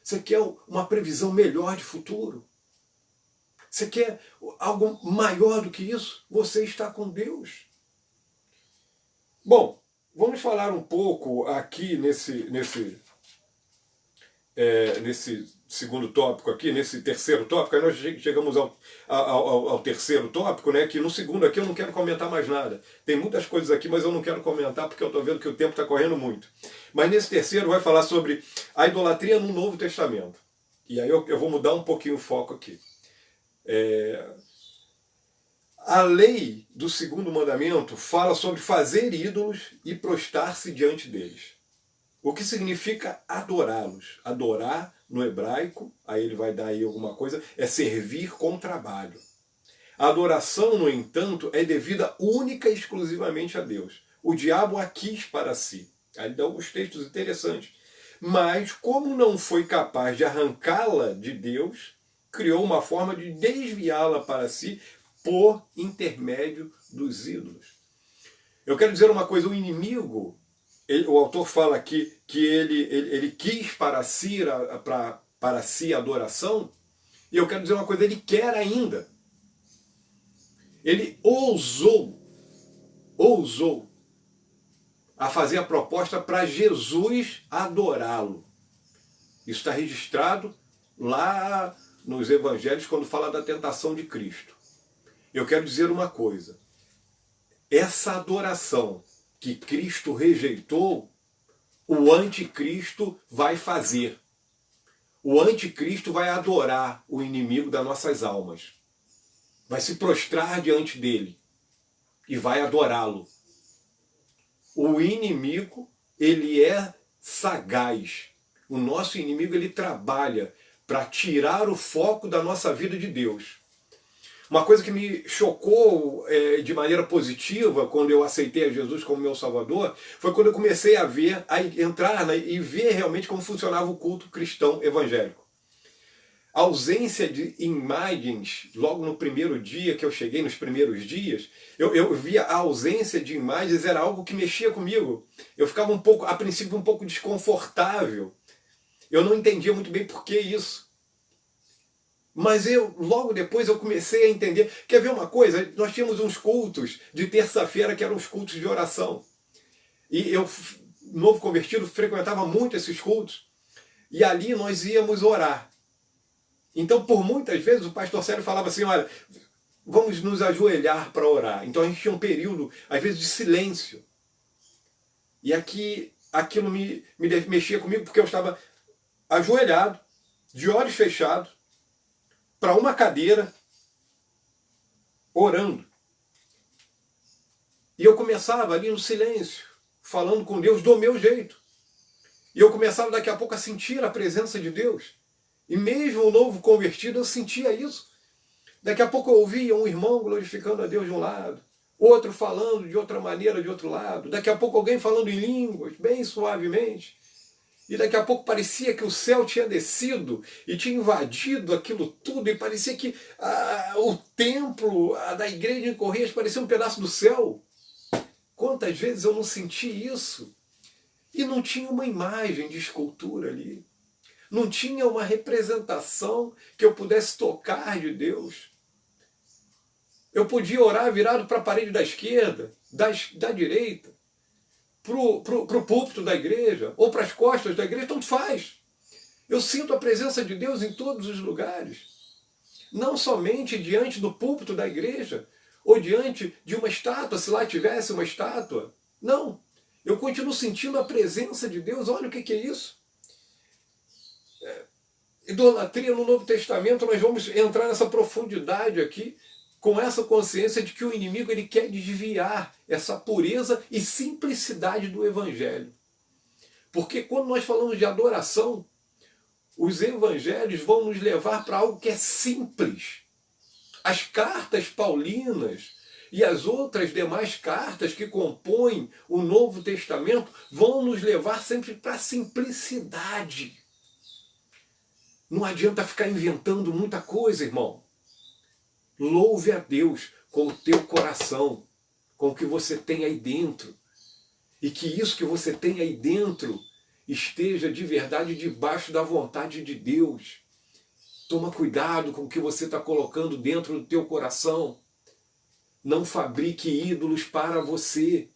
Você quer uma previsão melhor de futuro? Você quer algo maior do que isso? Você está com Deus. Bom, vamos falar um pouco aqui nesse segundo tópico aqui, nesse terceiro tópico. Aí nós chegamos ao terceiro tópico, né? Que no segundo aqui eu não quero comentar mais nada. Tem muitas coisas aqui, mas eu não quero comentar porque eu estou vendo que o tempo está correndo muito. Mas nesse terceiro vai falar sobre a idolatria no Novo Testamento. E aí eu vou mudar um pouquinho o foco aqui. A lei do segundo mandamento fala sobre fazer ídolos e prostrar-se diante deles. O que significa adorá-los? Adorar, no hebraico, aí ele vai dar aí alguma coisa, é servir com trabalho. A adoração, no entanto, é devida única e exclusivamente a Deus. O diabo a quis para si. Aí ele dá alguns textos interessantes. Mas, como não foi capaz de arrancá-la de Deus, criou uma forma de desviá-la para si por intermédio dos ídolos. Eu quero dizer uma coisa, o inimigo, o autor fala aqui que ele quis para si a adoração, e eu quero dizer uma coisa, ele quer ainda. Ele ousou a fazer a proposta para Jesus adorá-lo. Isso está registrado lá nos evangelhos quando fala da tentação de Cristo. Eu quero dizer uma coisa, essa adoração que Cristo rejeitou, o anticristo vai fazer. O anticristo vai adorar o inimigo das nossas almas. Vai se prostrar diante dele e vai adorá-lo. O inimigo, ele é sagaz. O nosso inimigo, ele trabalha para tirar o foco da nossa vida de Deus. Uma coisa que me chocou de maneira positiva quando eu aceitei a Jesus como meu Salvador foi quando eu comecei a entrar e ver realmente como funcionava o culto cristão evangélico. A ausência de imagens, logo no primeiro dia que eu cheguei, nos primeiros dias, eu via a ausência de imagens, era algo que mexia comigo. Eu ficava a princípio, um pouco desconfortável. Eu não entendia muito bem por que isso. Mas logo depois eu comecei a entender. Quer ver uma coisa? Nós tínhamos uns cultos de terça-feira que eram os cultos de oração. E eu, novo convertido, frequentava muito esses cultos. E ali nós íamos orar. Então, por muitas vezes, o pastor Sérgio falava assim, olha, vamos nos ajoelhar para orar. Então a gente tinha um período, às vezes, de silêncio. E aquilo me mexia comigo porque eu estava ajoelhado, de olhos fechados, para uma cadeira, orando. E eu começava ali no silêncio, falando com Deus do meu jeito. E eu começava daqui a pouco a sentir a presença de Deus. E mesmo o novo convertido, eu sentia isso. Daqui a pouco eu ouvia um irmão glorificando a Deus de um lado, outro falando de outra maneira de outro lado, daqui a pouco alguém falando em línguas, bem suavemente. E daqui a pouco parecia que o céu tinha descido e tinha invadido aquilo tudo, e parecia que o templo da igreja em Correias parecia um pedaço do céu. Quantas vezes eu não senti isso? E não tinha uma imagem de escultura ali. Não tinha uma representação que eu pudesse tocar de Deus. Eu podia orar virado para a parede da esquerda, da direita, para o púlpito da igreja, ou para as costas da igreja, tanto faz. Eu sinto a presença de Deus em todos os lugares. Não somente diante do púlpito da igreja, ou diante de uma estátua, se lá tivesse uma estátua. Não. Eu continuo sentindo a presença de Deus. Olha o que é isso. Idolatria no Novo Testamento, nós vamos entrar nessa profundidade aqui, com essa consciência de que o inimigo ele quer desviar essa pureza e simplicidade do Evangelho. Porque quando nós falamos de adoração, os evangelhos vão nos levar para algo que é simples. As cartas paulinas E as outras demais cartas que compõem o Novo Testamento vão nos levar sempre para a simplicidade. Não adianta ficar inventando muita coisa, irmão. Louve a Deus com o teu coração, com o que você tem aí dentro. E que isso que você tem aí dentro esteja de verdade debaixo da vontade de Deus. Toma cuidado com o que você está colocando dentro do teu coração. Não fabrique ídolos para você.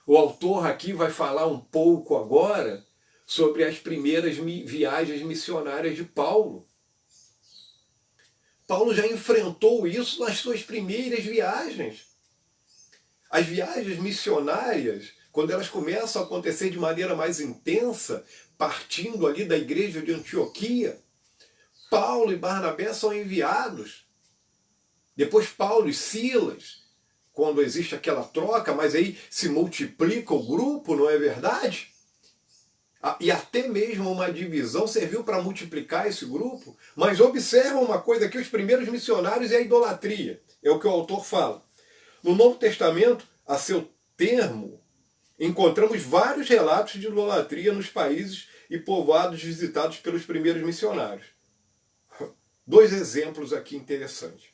O autor aqui vai falar um pouco agora sobre as primeiras viagens missionárias de Paulo. Paulo já enfrentou isso nas suas primeiras viagens. As viagens missionárias, quando elas começam a acontecer de maneira mais intensa, partindo ali da igreja de Antioquia, Paulo e Barnabé são enviados. Depois Paulo e Silas, quando existe aquela troca, mas aí se multiplica o grupo, não é verdade? E até mesmo uma divisão serviu para multiplicar esse grupo. Mas observa uma coisa aqui, os primeiros missionários é a idolatria. É o que o autor fala. No Novo Testamento, a seu termo, encontramos vários relatos de idolatria nos países e povoados visitados pelos primeiros missionários. 2 exemplos aqui interessantes.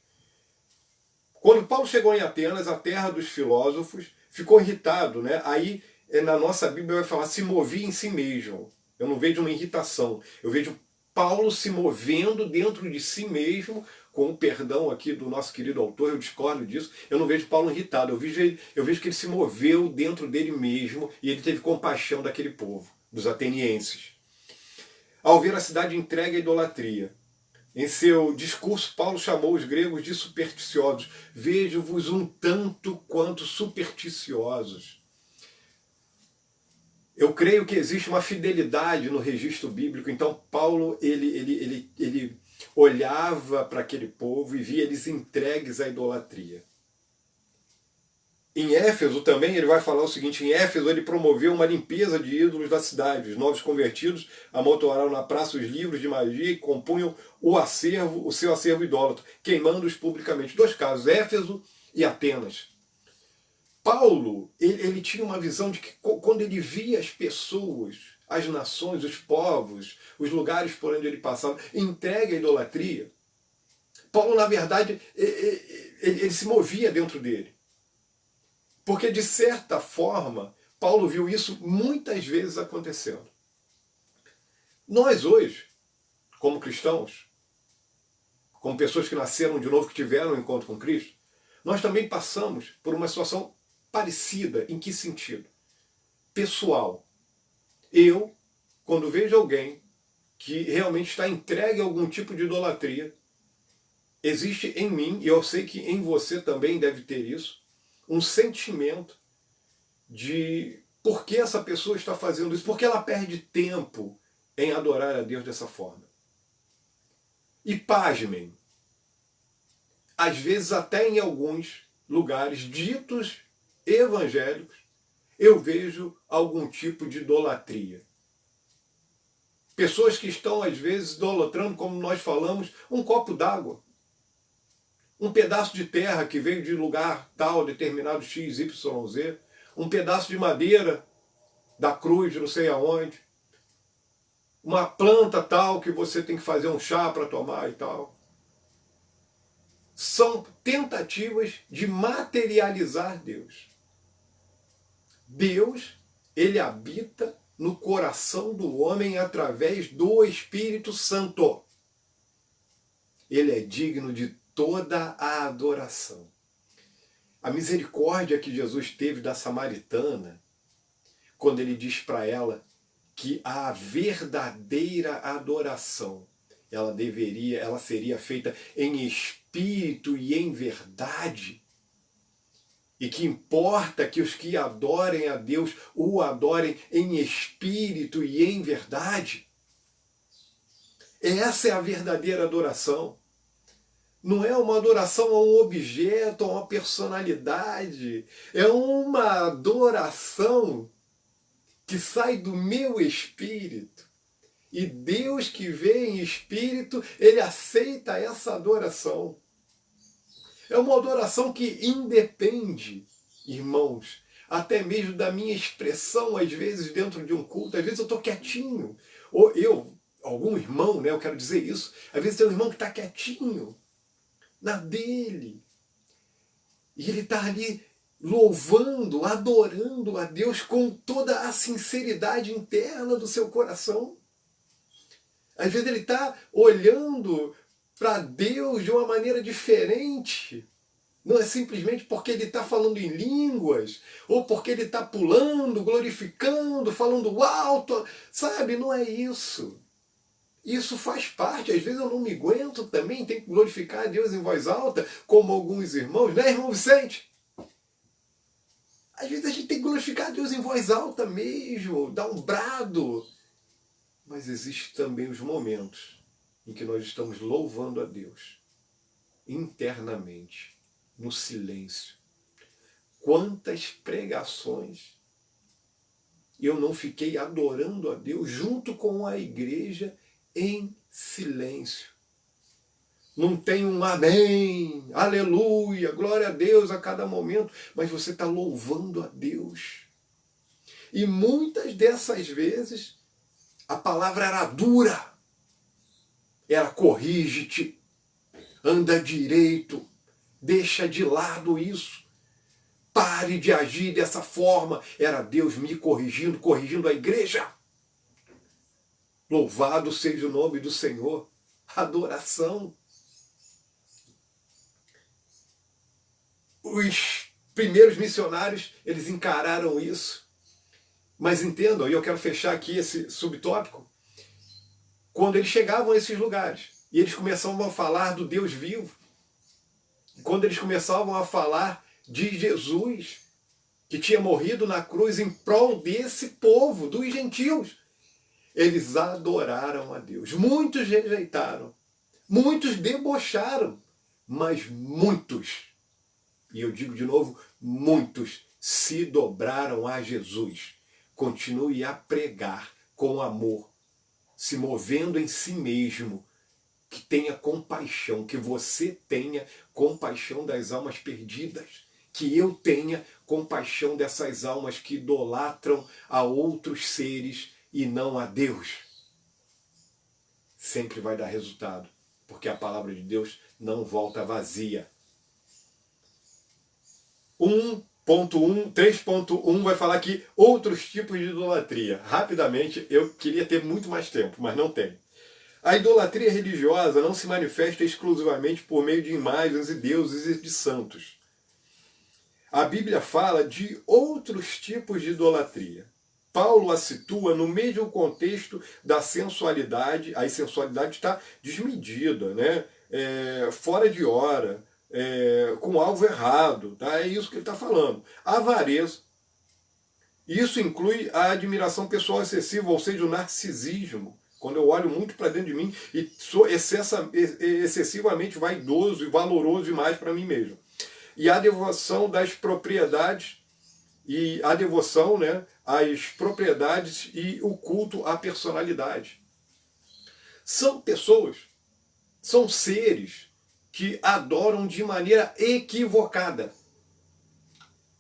Quando Paulo chegou em Atenas, a terra dos filósofos, ficou irritado, né? Aí na nossa Bíblia vai falar se movia em si mesmo. Eu não vejo uma irritação, eu vejo Paulo se movendo dentro de si mesmo, com o perdão aqui do nosso querido autor, eu discordo disso. Eu não vejo Paulo irritado, eu vejo que ele se moveu dentro dele mesmo e ele teve compaixão daquele povo, dos atenienses. Ao ver a cidade entregue à idolatria, em seu discurso, Paulo chamou os gregos de supersticiosos. Vejo-vos um tanto quanto supersticiosos. Eu creio que existe uma fidelidade no registro bíblico. Então Paulo ele olhava para aquele povo e via eles entregues à idolatria. Em Éfeso também ele vai falar o seguinte: em Éfeso ele promoveu uma limpeza de ídolos da cidade. Os novos convertidos amontoaram na praça os livros de magia e compunham o seu acervo idólatra, queimando-os publicamente. 2 casos, Éfeso e Atenas. Paulo, ele tinha uma visão de que quando ele via as pessoas, as nações, os povos, os lugares por onde ele passava, entregue à idolatria, Paulo, na verdade, ele se movia dentro dele. Porque, de certa forma, Paulo viu isso muitas vezes acontecendo. Nós hoje, como cristãos, como pessoas que nasceram de novo, que tiveram um encontro com Cristo, nós também passamos por uma situação parecida. Em que sentido? Pessoal. Eu, quando vejo alguém que realmente está entregue a algum tipo de idolatria, existe em mim, e eu sei que em você também deve ter isso, um sentimento de por que essa pessoa está fazendo isso, por que ela perde tempo em adorar a Deus dessa forma. E pasmem, às vezes até em alguns lugares ditos evangélicos, eu vejo algum tipo de idolatria. Pessoas que estão às vezes idolatrando, como nós falamos, um copo d'água. Um pedaço de terra que veio de lugar tal, determinado X, Y, Z, um pedaço de madeira da cruz, não sei aonde, uma planta tal que você tem que fazer um chá para tomar e tal. São tentativas de materializar Deus. Deus, ele habita no coração do homem através do Espírito Santo. Ele é digno de toda a adoração. A misericórdia que Jesus teve da samaritana, quando ele diz para ela que a verdadeira adoração, ela seria feita em espírito e em verdade, e que importa que os que adorem a Deus o adorem em espírito e em verdade. Essa é a verdadeira adoração. Não é uma adoração a um objeto, a uma personalidade. É uma adoração que sai do meu espírito. E Deus que vê em espírito, ele aceita essa adoração. É uma adoração que independe, irmãos, até mesmo da minha expressão, às vezes, dentro de um culto. Às vezes eu estou quietinho. Ou algum irmão, né, eu quero dizer isso. Às vezes tem um irmão que está quietinho, na dele. E ele está ali louvando, adorando a Deus com toda a sinceridade interna do seu coração. Às vezes ele está olhando para Deus de uma maneira diferente. Não é simplesmente porque ele está falando em línguas, ou porque ele está pulando, glorificando, falando alto, sabe? Não é isso. Isso faz parte. Às vezes eu não me aguento também, tenho que glorificar a Deus em voz alta, como alguns irmãos, né, irmão Vicente? Às vezes a gente tem que glorificar a Deus em voz alta mesmo, dar um brado. Mas existem também os momentos em que nós estamos louvando a Deus internamente, no silêncio. Quantas pregações eu não fiquei adorando a Deus junto com a igreja em silêncio. Não tem um amém, aleluia, glória a Deus a cada momento, mas você está louvando a Deus. E muitas dessas vezes a palavra era dura, era corrige-te, anda direito, deixa de lado isso, pare de agir dessa forma. Era Deus me corrigindo, corrigindo a igreja. Louvado seja o nome do Senhor. Adoração. Os primeiros missionários, eles encararam isso. Mas entendam, e eu quero fechar aqui esse subtópico, quando eles chegavam a esses lugares, e eles começavam a falar do Deus vivo, quando eles começavam a falar de Jesus, que tinha morrido na cruz em prol desse povo, dos gentios, eles adoraram a Deus. Muitos rejeitaram, muitos debocharam, mas muitos, e eu digo de novo, muitos se dobraram a Jesus. Continue a pregar com amor, se movendo em si mesmo, que tenha compaixão, que você tenha compaixão das almas perdidas, que eu tenha compaixão dessas almas que idolatram a outros seres e não a Deus. Sempre vai dar resultado, porque a palavra de Deus não volta vazia. 3.1 vai falar aqui outros tipos de idolatria. Rapidamente, eu queria ter muito mais tempo, mas não tenho. A idolatria religiosa não se manifesta exclusivamente por meio de imagens e deuses e de santos. A Bíblia fala de outros tipos de idolatria. Paulo a situa no mesmo contexto da sensualidade. A sensualidade está desmedida, né? Fora de hora, com alvo errado. Tá? É isso que ele está falando. Avareza. Isso inclui a admiração pessoal excessiva, ou seja, o narcisismo. Quando eu olho muito para dentro de mim e sou excessivamente vaidoso e valoroso demais para mim mesmo. E a devoção das propriedades, e a devoção, né, às propriedades e o culto à personalidade. São pessoas, são seres que adoram de maneira equivocada.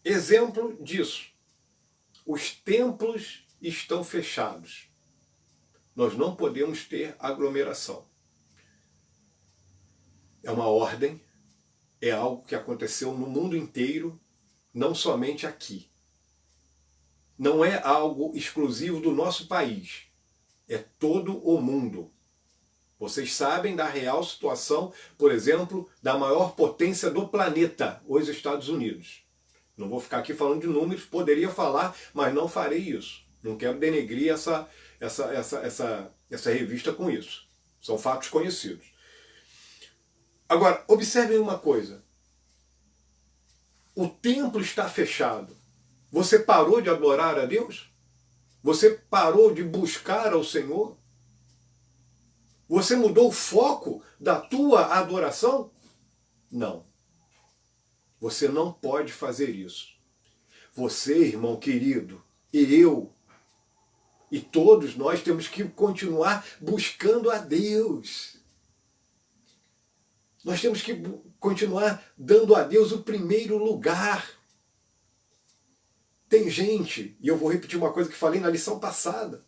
Exemplo disso, os templos estão fechados. Nós não podemos ter aglomeração. É uma ordem, é algo que aconteceu no mundo inteiro, não somente aqui. Não é algo exclusivo do nosso país, é todo o mundo. Vocês sabem da real situação, por exemplo, da maior potência do planeta, os Estados Unidos. Não vou ficar aqui falando de números, poderia falar, mas não farei isso. Não quero denegrir essa revista com isso. São fatos conhecidos. Agora, observem uma coisa. O templo está fechado. Você parou de adorar a Deus? Você parou de buscar ao Senhor? Você mudou o foco da tua adoração? Não. Você não pode fazer isso. Você, irmão querido, e eu, e todos nós temos que continuar buscando a Deus. Nós temos que continuar dando a Deus o primeiro lugar. Tem gente, e eu vou repetir uma coisa que falei na lição passada,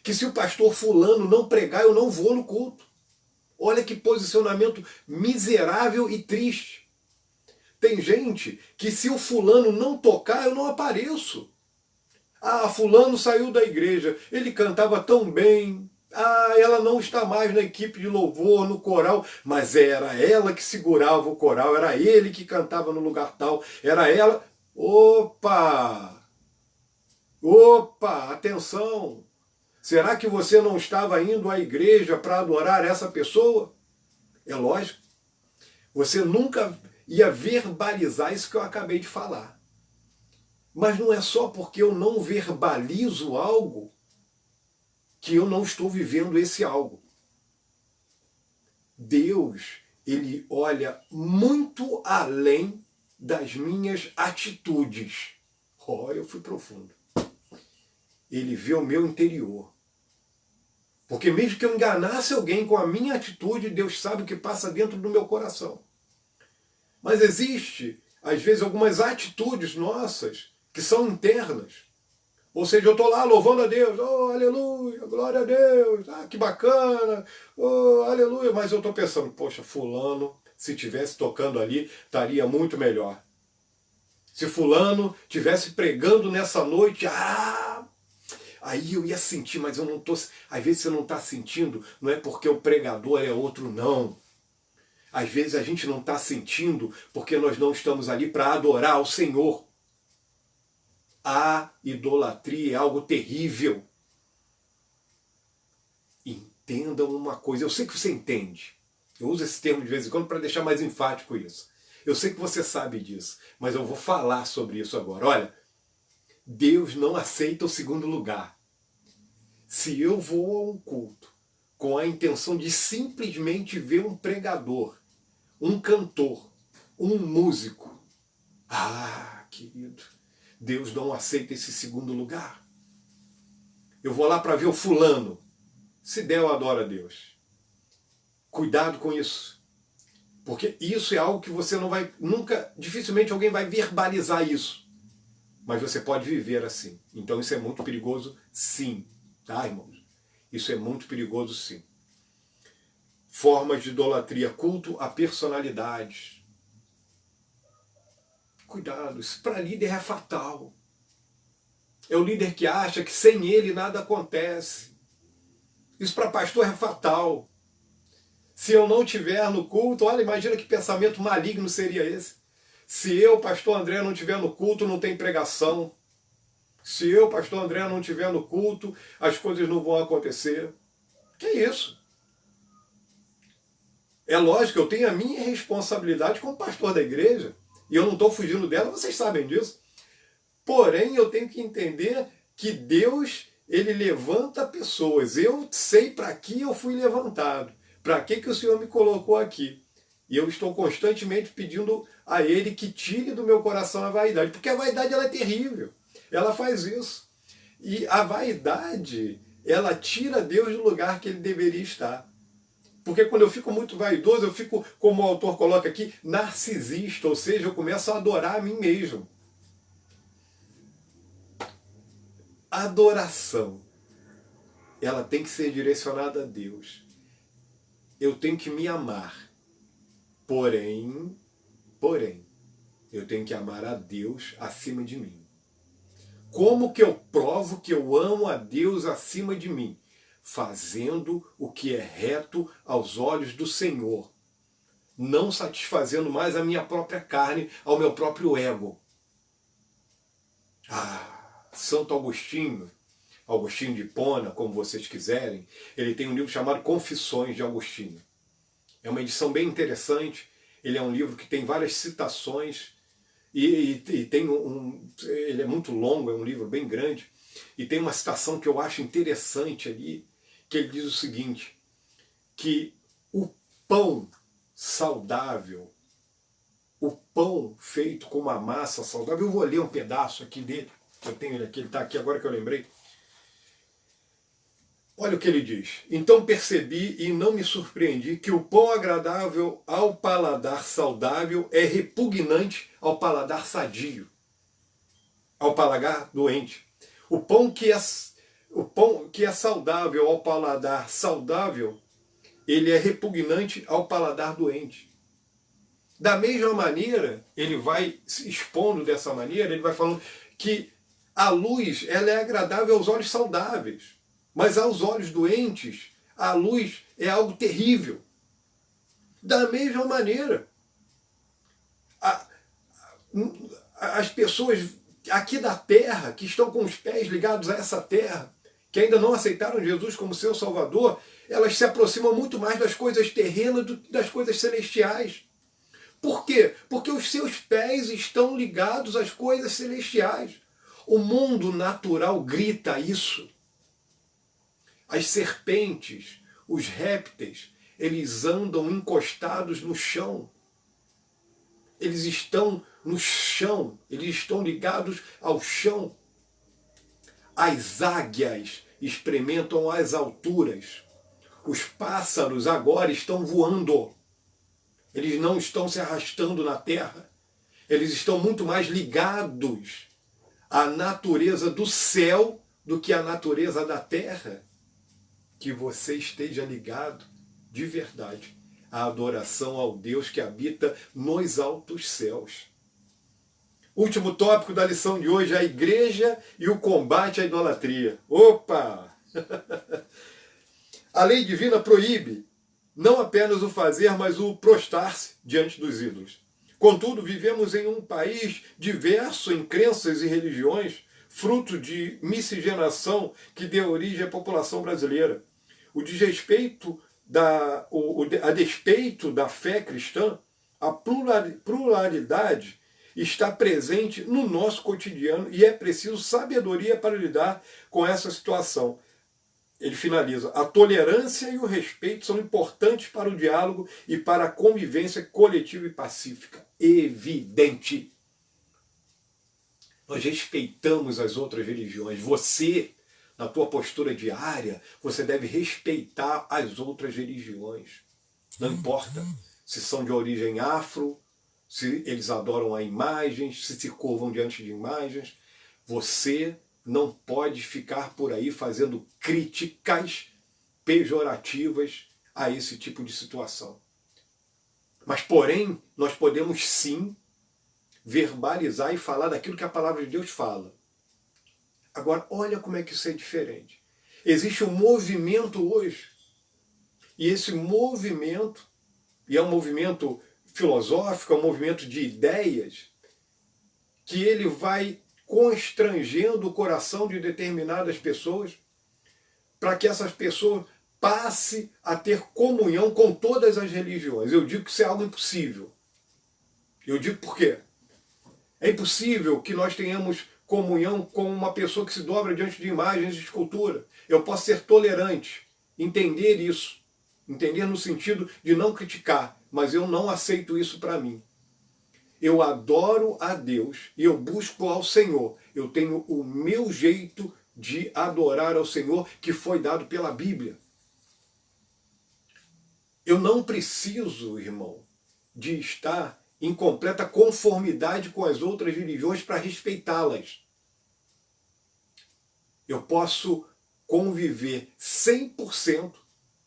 que se o pastor fulano não pregar, eu não vou no culto. Olha que posicionamento miserável e triste. Tem gente que se o fulano não tocar, eu não apareço. Ah, fulano saiu da igreja, ele cantava tão bem. Ah, ela não está mais na equipe de louvor, no coral, mas era ela que segurava o coral, era ele que cantava no lugar tal, era ela. Opa! Opa, atenção! Será que você não estava indo à igreja para adorar essa pessoa? É lógico. Você nunca ia verbalizar isso que eu acabei de falar. Mas não é só porque eu não verbalizo algo que eu não estou vivendo esse algo. Deus, ele olha muito além das minhas atitudes. Oh, eu fui profundo. Ele vê o meu interior. Porque mesmo que eu enganasse alguém com a minha atitude, Deus sabe o que passa dentro do meu coração. Mas existe, às vezes, algumas atitudes nossas que são internas. Ou seja, eu estou lá louvando a Deus, oh, aleluia, glória a Deus, ah, que bacana, oh, aleluia. Mas eu estou pensando, poxa, fulano, se estivesse tocando ali, estaria muito melhor. Se fulano estivesse pregando nessa noite, aí eu ia sentir, mas eu não estou... Às vezes você não está sentindo, não é porque o pregador é outro, não. Às vezes a gente não está sentindo porque nós não estamos ali para adorar ao Senhor. A idolatria é algo terrível. Entendam uma coisa, eu sei que você entende. Eu uso esse termo de vez em quando para deixar mais enfático isso. Eu sei que você sabe disso, mas eu vou falar sobre isso agora. Olha, Deus não aceita o segundo lugar. Se eu vou a um culto com a intenção de simplesmente ver um pregador, um cantor, um músico, querido, Deus não aceita esse segundo lugar. Eu vou lá para ver o fulano. Se der, eu adoro a Deus. Cuidado com isso. Porque isso é algo que você não vai... Nunca, dificilmente alguém vai verbalizar isso. Mas você pode viver assim. Então isso é muito perigoso, sim. Tá, irmãos? Isso é muito perigoso, sim. Formas de idolatria, culto a personalidades. Cuidado, isso para líder é fatal. É o líder que acha que sem ele nada acontece. Isso para pastor é fatal. Se eu não estiver no culto, olha, imagina que pensamento maligno seria esse. Se eu, pastor André, não estiver no culto, não tem pregação. Se eu, pastor André, não estiver no culto, as coisas não vão acontecer. Que isso? É lógico, eu tenho a minha responsabilidade como pastor da igreja, e eu não estou fugindo dela, vocês sabem disso. Porém, eu tenho que entender que Deus, ele levanta pessoas. Eu sei para que eu fui levantado. Para que o Senhor me colocou aqui? E eu estou constantemente pedindo a Ele que tire do meu coração a vaidade. Porque a vaidade ela é terrível. Ela faz isso. E a vaidade, ela tira Deus do lugar que Ele deveria estar. Porque quando eu fico muito vaidoso, eu fico, como o autor coloca aqui, narcisista. Ou seja, eu começo a adorar a mim mesmo. A adoração, ela tem que ser direcionada a Deus. Eu tenho que me amar. Porém, eu tenho que amar a Deus acima de mim. Como que eu provo que eu amo a Deus acima de mim? Fazendo o que é reto aos olhos do Senhor. Não satisfazendo mais a minha própria carne, ao meu próprio ego. Santo Agostinho, Agostinho de Hipona, como vocês quiserem, ele tem um livro chamado Confissões de Agostinho. É uma edição bem interessante, ele é um livro que tem várias citações, e tem ele é muito longo, é um livro bem grande, e tem uma citação que eu acho interessante ali, que ele diz o seguinte, que o pão saudável, o pão feito com uma massa saudável, eu vou ler um pedaço aqui dele, eu tenho ele aqui, ele está aqui agora que eu lembrei. Olha o que ele diz. Então percebi e não me surpreendi que o pão agradável ao paladar saudável é repugnante ao paladar sadio, ao paladar doente. O pão que é saudável ao paladar saudável, ele é repugnante ao paladar doente. Da mesma maneira, ele vai se expondo dessa maneira, ele vai falando que a luz ela é agradável aos olhos saudáveis, mas aos olhos doentes, a luz é algo terrível. Da mesma maneira, as pessoas aqui da terra, que estão com os pés ligados a essa terra, que ainda não aceitaram Jesus como seu Salvador, elas se aproximam muito mais das coisas terrenas do que das coisas celestiais. Por quê? Porque os seus pés estão ligados às coisas celestiais. O mundo natural grita isso. As serpentes, os répteis, eles andam encostados no chão. Eles estão no chão, eles estão ligados ao chão. As águias experimentam as alturas. Os pássaros agora estão voando. Eles não estão se arrastando na terra. Eles estão muito mais ligados à natureza do céu do que à natureza da terra. Que você esteja ligado de verdade à adoração ao Deus que habita nos altos céus. Último tópico da lição de hoje, a igreja e o combate à idolatria. Opa! A lei divina proíbe não apenas o fazer, mas o prostrar-se diante dos ídolos. Contudo, vivemos em um país diverso em crenças e religiões, fruto de miscigenação que deu origem à população brasileira. A despeito da fé cristã, a pluralidade está presente no nosso cotidiano e é preciso sabedoria para lidar com essa situação. Ele finaliza: a tolerância e o respeito são importantes para o diálogo e para a convivência coletiva e pacífica. Evidente. Nós respeitamos as outras religiões. Você, na tua postura diária, você deve respeitar as outras religiões. Não importa se são de origem afro, se eles adoram a imagens, se curvam diante de imagens. Você não pode ficar por aí fazendo críticas pejorativas a esse tipo de situação. Mas, porém, nós podemos sim verbalizar e falar daquilo que a palavra de Deus fala. Agora, olha como é que isso é diferente. Existe um movimento hoje, e esse movimento, e é um movimento filosófico, é um movimento de ideias, que ele vai constrangendo o coração de determinadas pessoas para que essas pessoas passem a ter comunhão com todas as religiões. Eu digo que isso é algo impossível. Eu digo por quê? É impossível que nós tenhamos comunhão com uma pessoa que se dobra diante de imagens de escultura. Eu posso ser tolerante, entender isso, entender no sentido de não criticar, mas eu não aceito isso para mim. Eu adoro a Deus e eu busco ao Senhor. Eu tenho o meu jeito de adorar ao Senhor que foi dado pela Bíblia. Eu não preciso, irmão, de estar em completa conformidade com as outras religiões para respeitá-las. Eu posso conviver 100%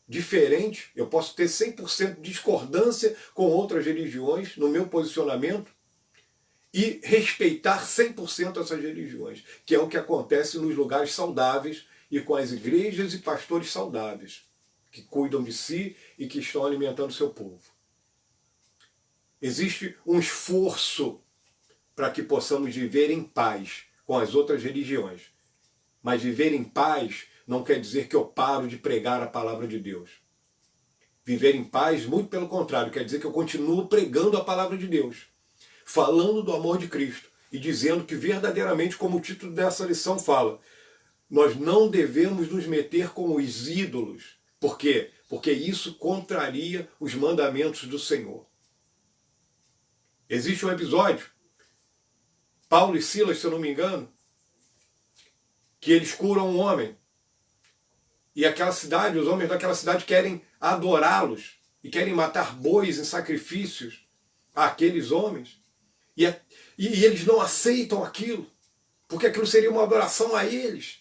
diferente, eu posso ter 100% de discordância com outras religiões no meu posicionamento e respeitar 100% essas religiões, que é o que acontece nos lugares saudáveis e com as igrejas e pastores saudáveis, que cuidam de si e que estão alimentando seu povo. Existe um esforço para que possamos viver em paz com as outras religiões. Mas viver em paz não quer dizer que eu paro de pregar a palavra de Deus. Viver em paz, muito pelo contrário, quer dizer que eu continuo pregando a palavra de Deus, falando do amor de Cristo e dizendo que verdadeiramente, como o título dessa lição fala, nós não devemos nos meter com os ídolos. Por quê? Porque isso contraria os mandamentos do Senhor. Existe um episódio, Paulo e Silas, se eu não me engano, que eles curam um homem. E aquela cidade, os homens daquela cidade querem adorá-los e querem matar bois em sacrifícios àqueles homens. E eles não aceitam aquilo, porque aquilo seria uma adoração a eles.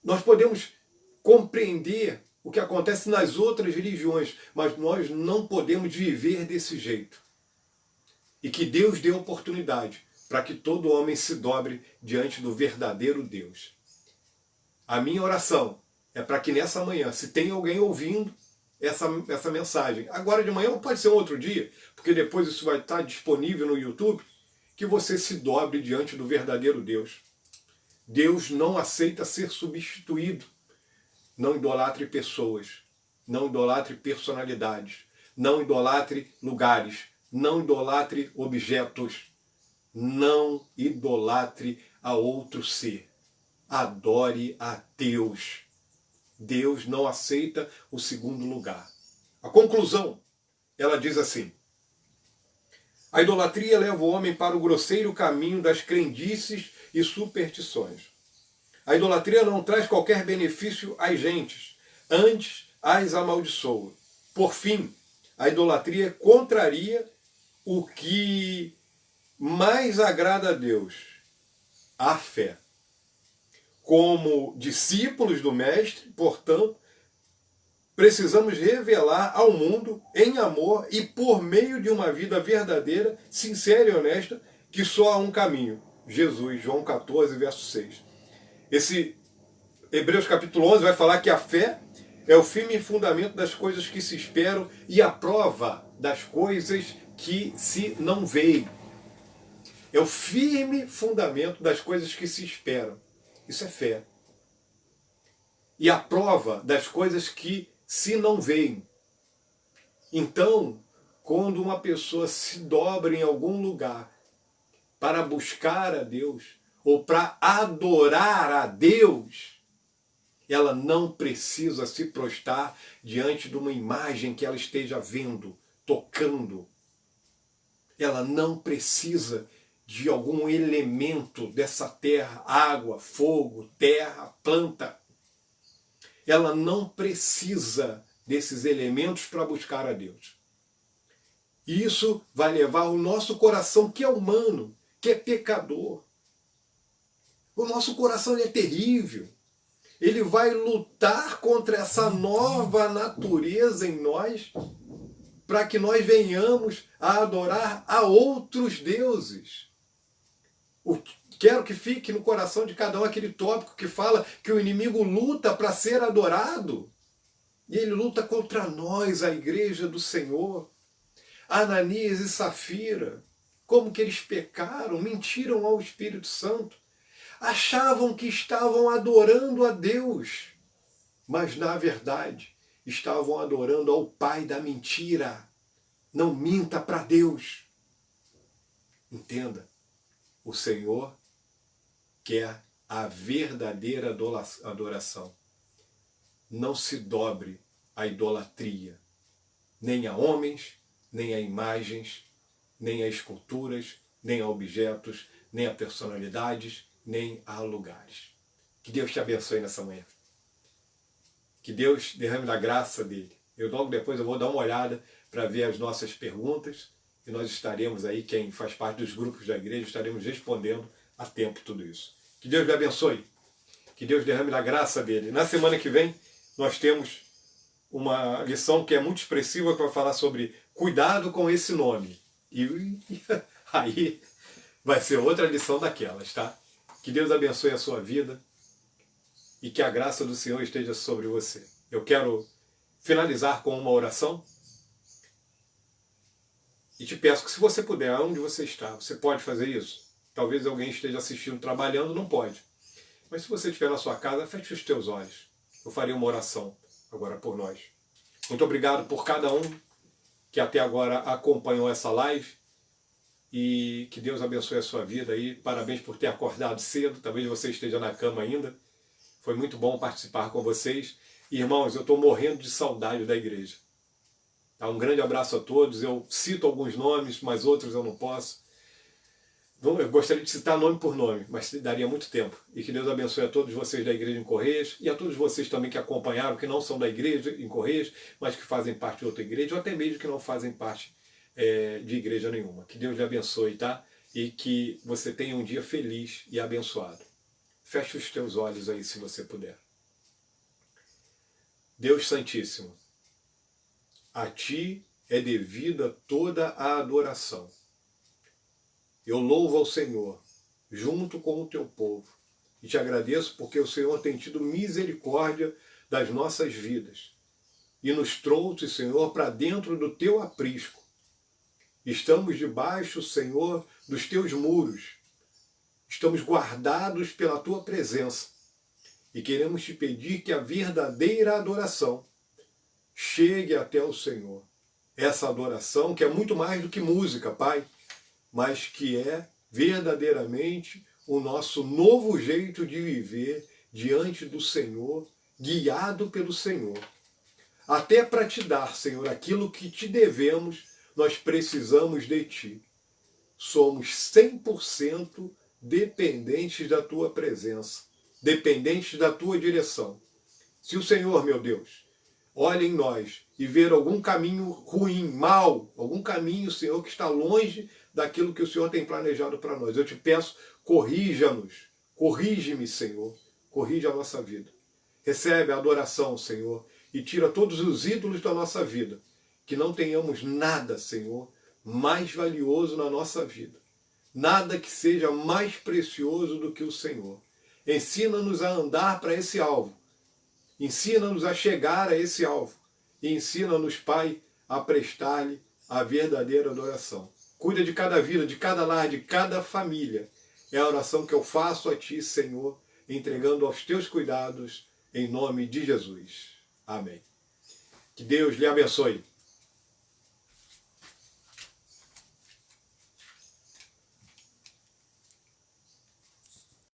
Nós podemos compreender o que acontece nas outras religiões, mas nós não podemos viver desse jeito. E que Deus dê oportunidade para que todo homem se dobre diante do verdadeiro Deus. A minha oração é para que nessa manhã, se tem alguém ouvindo essa mensagem, agora de manhã ou pode ser um outro dia, porque depois isso vai estar disponível no YouTube, que você se dobre diante do verdadeiro Deus. Deus não aceita ser substituído. Não idolatre pessoas, não idolatre personalidades, não idolatre lugares, não idolatre objetos, não idolatre a outro ser. Adore a Deus. Deus não aceita o segundo lugar. A conclusão, ela diz assim: a idolatria leva o homem para o grosseiro caminho das crendices e superstições. A idolatria não traz qualquer benefício às gentes, antes as amaldiçoa. Por fim, a idolatria contraria o que mais agrada a Deus, a fé. Como discípulos do Mestre, portanto, precisamos revelar ao mundo, em amor e por meio de uma vida verdadeira, sincera e honesta, que só há um caminho: Jesus, João 14, verso 6. Esse Hebreus capítulo 11 vai falar que a fé é o firme fundamento das coisas que se esperam e a prova das coisas que se não veem. É o firme fundamento das coisas que se esperam. Isso é fé. E a prova das coisas que se não veem. Então, quando uma pessoa se dobra em algum lugar para buscar a Deus, ou para adorar a Deus, ela não precisa se prostrar diante de uma imagem que ela esteja vendo, tocando. Ela não precisa de algum elemento dessa terra, água, fogo, terra, planta. Ela não precisa desses elementos para buscar a Deus. Isso vai levar o nosso coração, que é humano, que é pecador. O nosso coração é terrível. Ele vai lutar contra essa nova natureza em nós, para que nós venhamos a adorar a outros deuses. Quero que fique no coração de cada um aquele tópico que fala que o inimigo luta para ser adorado. E ele luta contra nós, a igreja do Senhor. Ananias e Safira, como que eles pecaram, mentiram ao Espírito Santo. Achavam que estavam adorando a Deus, mas na verdade estavam adorando ao pai da mentira. Não minta para Deus. Entenda, o Senhor quer a verdadeira adoração. Não se dobre à idolatria, nem a homens, nem a imagens, nem a esculturas, nem a objetos, nem a personalidades, nem a lugares. Que Deus te abençoe nessa manhã. Que Deus derrame da graça dele. Logo depois eu vou dar uma olhada para ver as nossas perguntas e nós estaremos aí, quem faz parte dos grupos da igreja, estaremos respondendo a tempo tudo isso. Que Deus lhe abençoe. Que Deus derrame da graça dele. Na semana que vem nós temos uma lição que é muito expressiva para falar sobre cuidado com esse nome. E aí vai ser outra lição daquelas, tá? Que Deus abençoe a sua vida e que a graça do Senhor esteja sobre você. Eu quero finalizar com uma oração e te peço que, se você puder, aonde você está, você pode fazer isso. Talvez alguém esteja assistindo trabalhando, não pode. Mas se você estiver na sua casa, feche os teus olhos. Eu farei uma oração agora por nós. Muito obrigado por cada um que até agora acompanhou essa live. E que Deus abençoe a sua vida aí. Parabéns por ter acordado cedo. Talvez você esteja na cama ainda. Foi muito bom participar com vocês. Irmãos, eu estou morrendo de saudade da igreja. Tá? Um grande abraço a todos. Eu cito alguns nomes, mas outros eu não posso. Eu gostaria de citar nome por nome, mas daria muito tempo. E que Deus abençoe a todos vocês da Igreja em Correias e a todos vocês também que acompanharam, que não são da Igreja em Correias, mas que fazem parte de outra igreja, ou até mesmo que não fazem parte de igreja nenhuma. Que Deus lhe abençoe, tá? E que você tenha um dia feliz e abençoado. Feche os teus olhos aí, se você puder. Deus Santíssimo, a Ti é devida toda a adoração. Eu louvo ao Senhor, junto com o Teu povo, e Te agradeço porque o Senhor tem tido misericórdia das nossas vidas e nos trouxe, Senhor, para dentro do Teu aprisco. Estamos debaixo, Senhor, dos Teus muros. Estamos guardados pela Tua presença e queremos Te pedir que a verdadeira adoração chegue até o Senhor. Essa adoração que é muito mais do que música, Pai, mas que é verdadeiramente o nosso novo jeito de viver diante do Senhor, guiado pelo Senhor. Até para Te dar, Senhor, aquilo que Te devemos, nós precisamos de Ti. Somos 100% dependentes da Tua presença, dependentes da Tua direção. Se o Senhor, meu Deus, olha em nós e ver algum caminho ruim, mal, algum caminho, Senhor, que está longe daquilo que o Senhor tem planejado para nós, eu te peço, corrija-nos, corrige-me, Senhor, corrige a nossa vida. Recebe a adoração, Senhor, e tira todos os ídolos da nossa vida, que não tenhamos nada, Senhor, mais valioso na nossa vida, nada que seja mais precioso do que o Senhor. Ensina-nos a andar para esse alvo, ensina-nos a chegar a esse alvo, e ensina-nos, Pai, a prestar-lhe a verdadeira adoração. Cuida de cada vida, de cada lar, de cada família. É a oração que eu faço a Ti, Senhor, entregando aos Teus cuidados, em nome de Jesus. Amém. Que Deus lhe abençoe.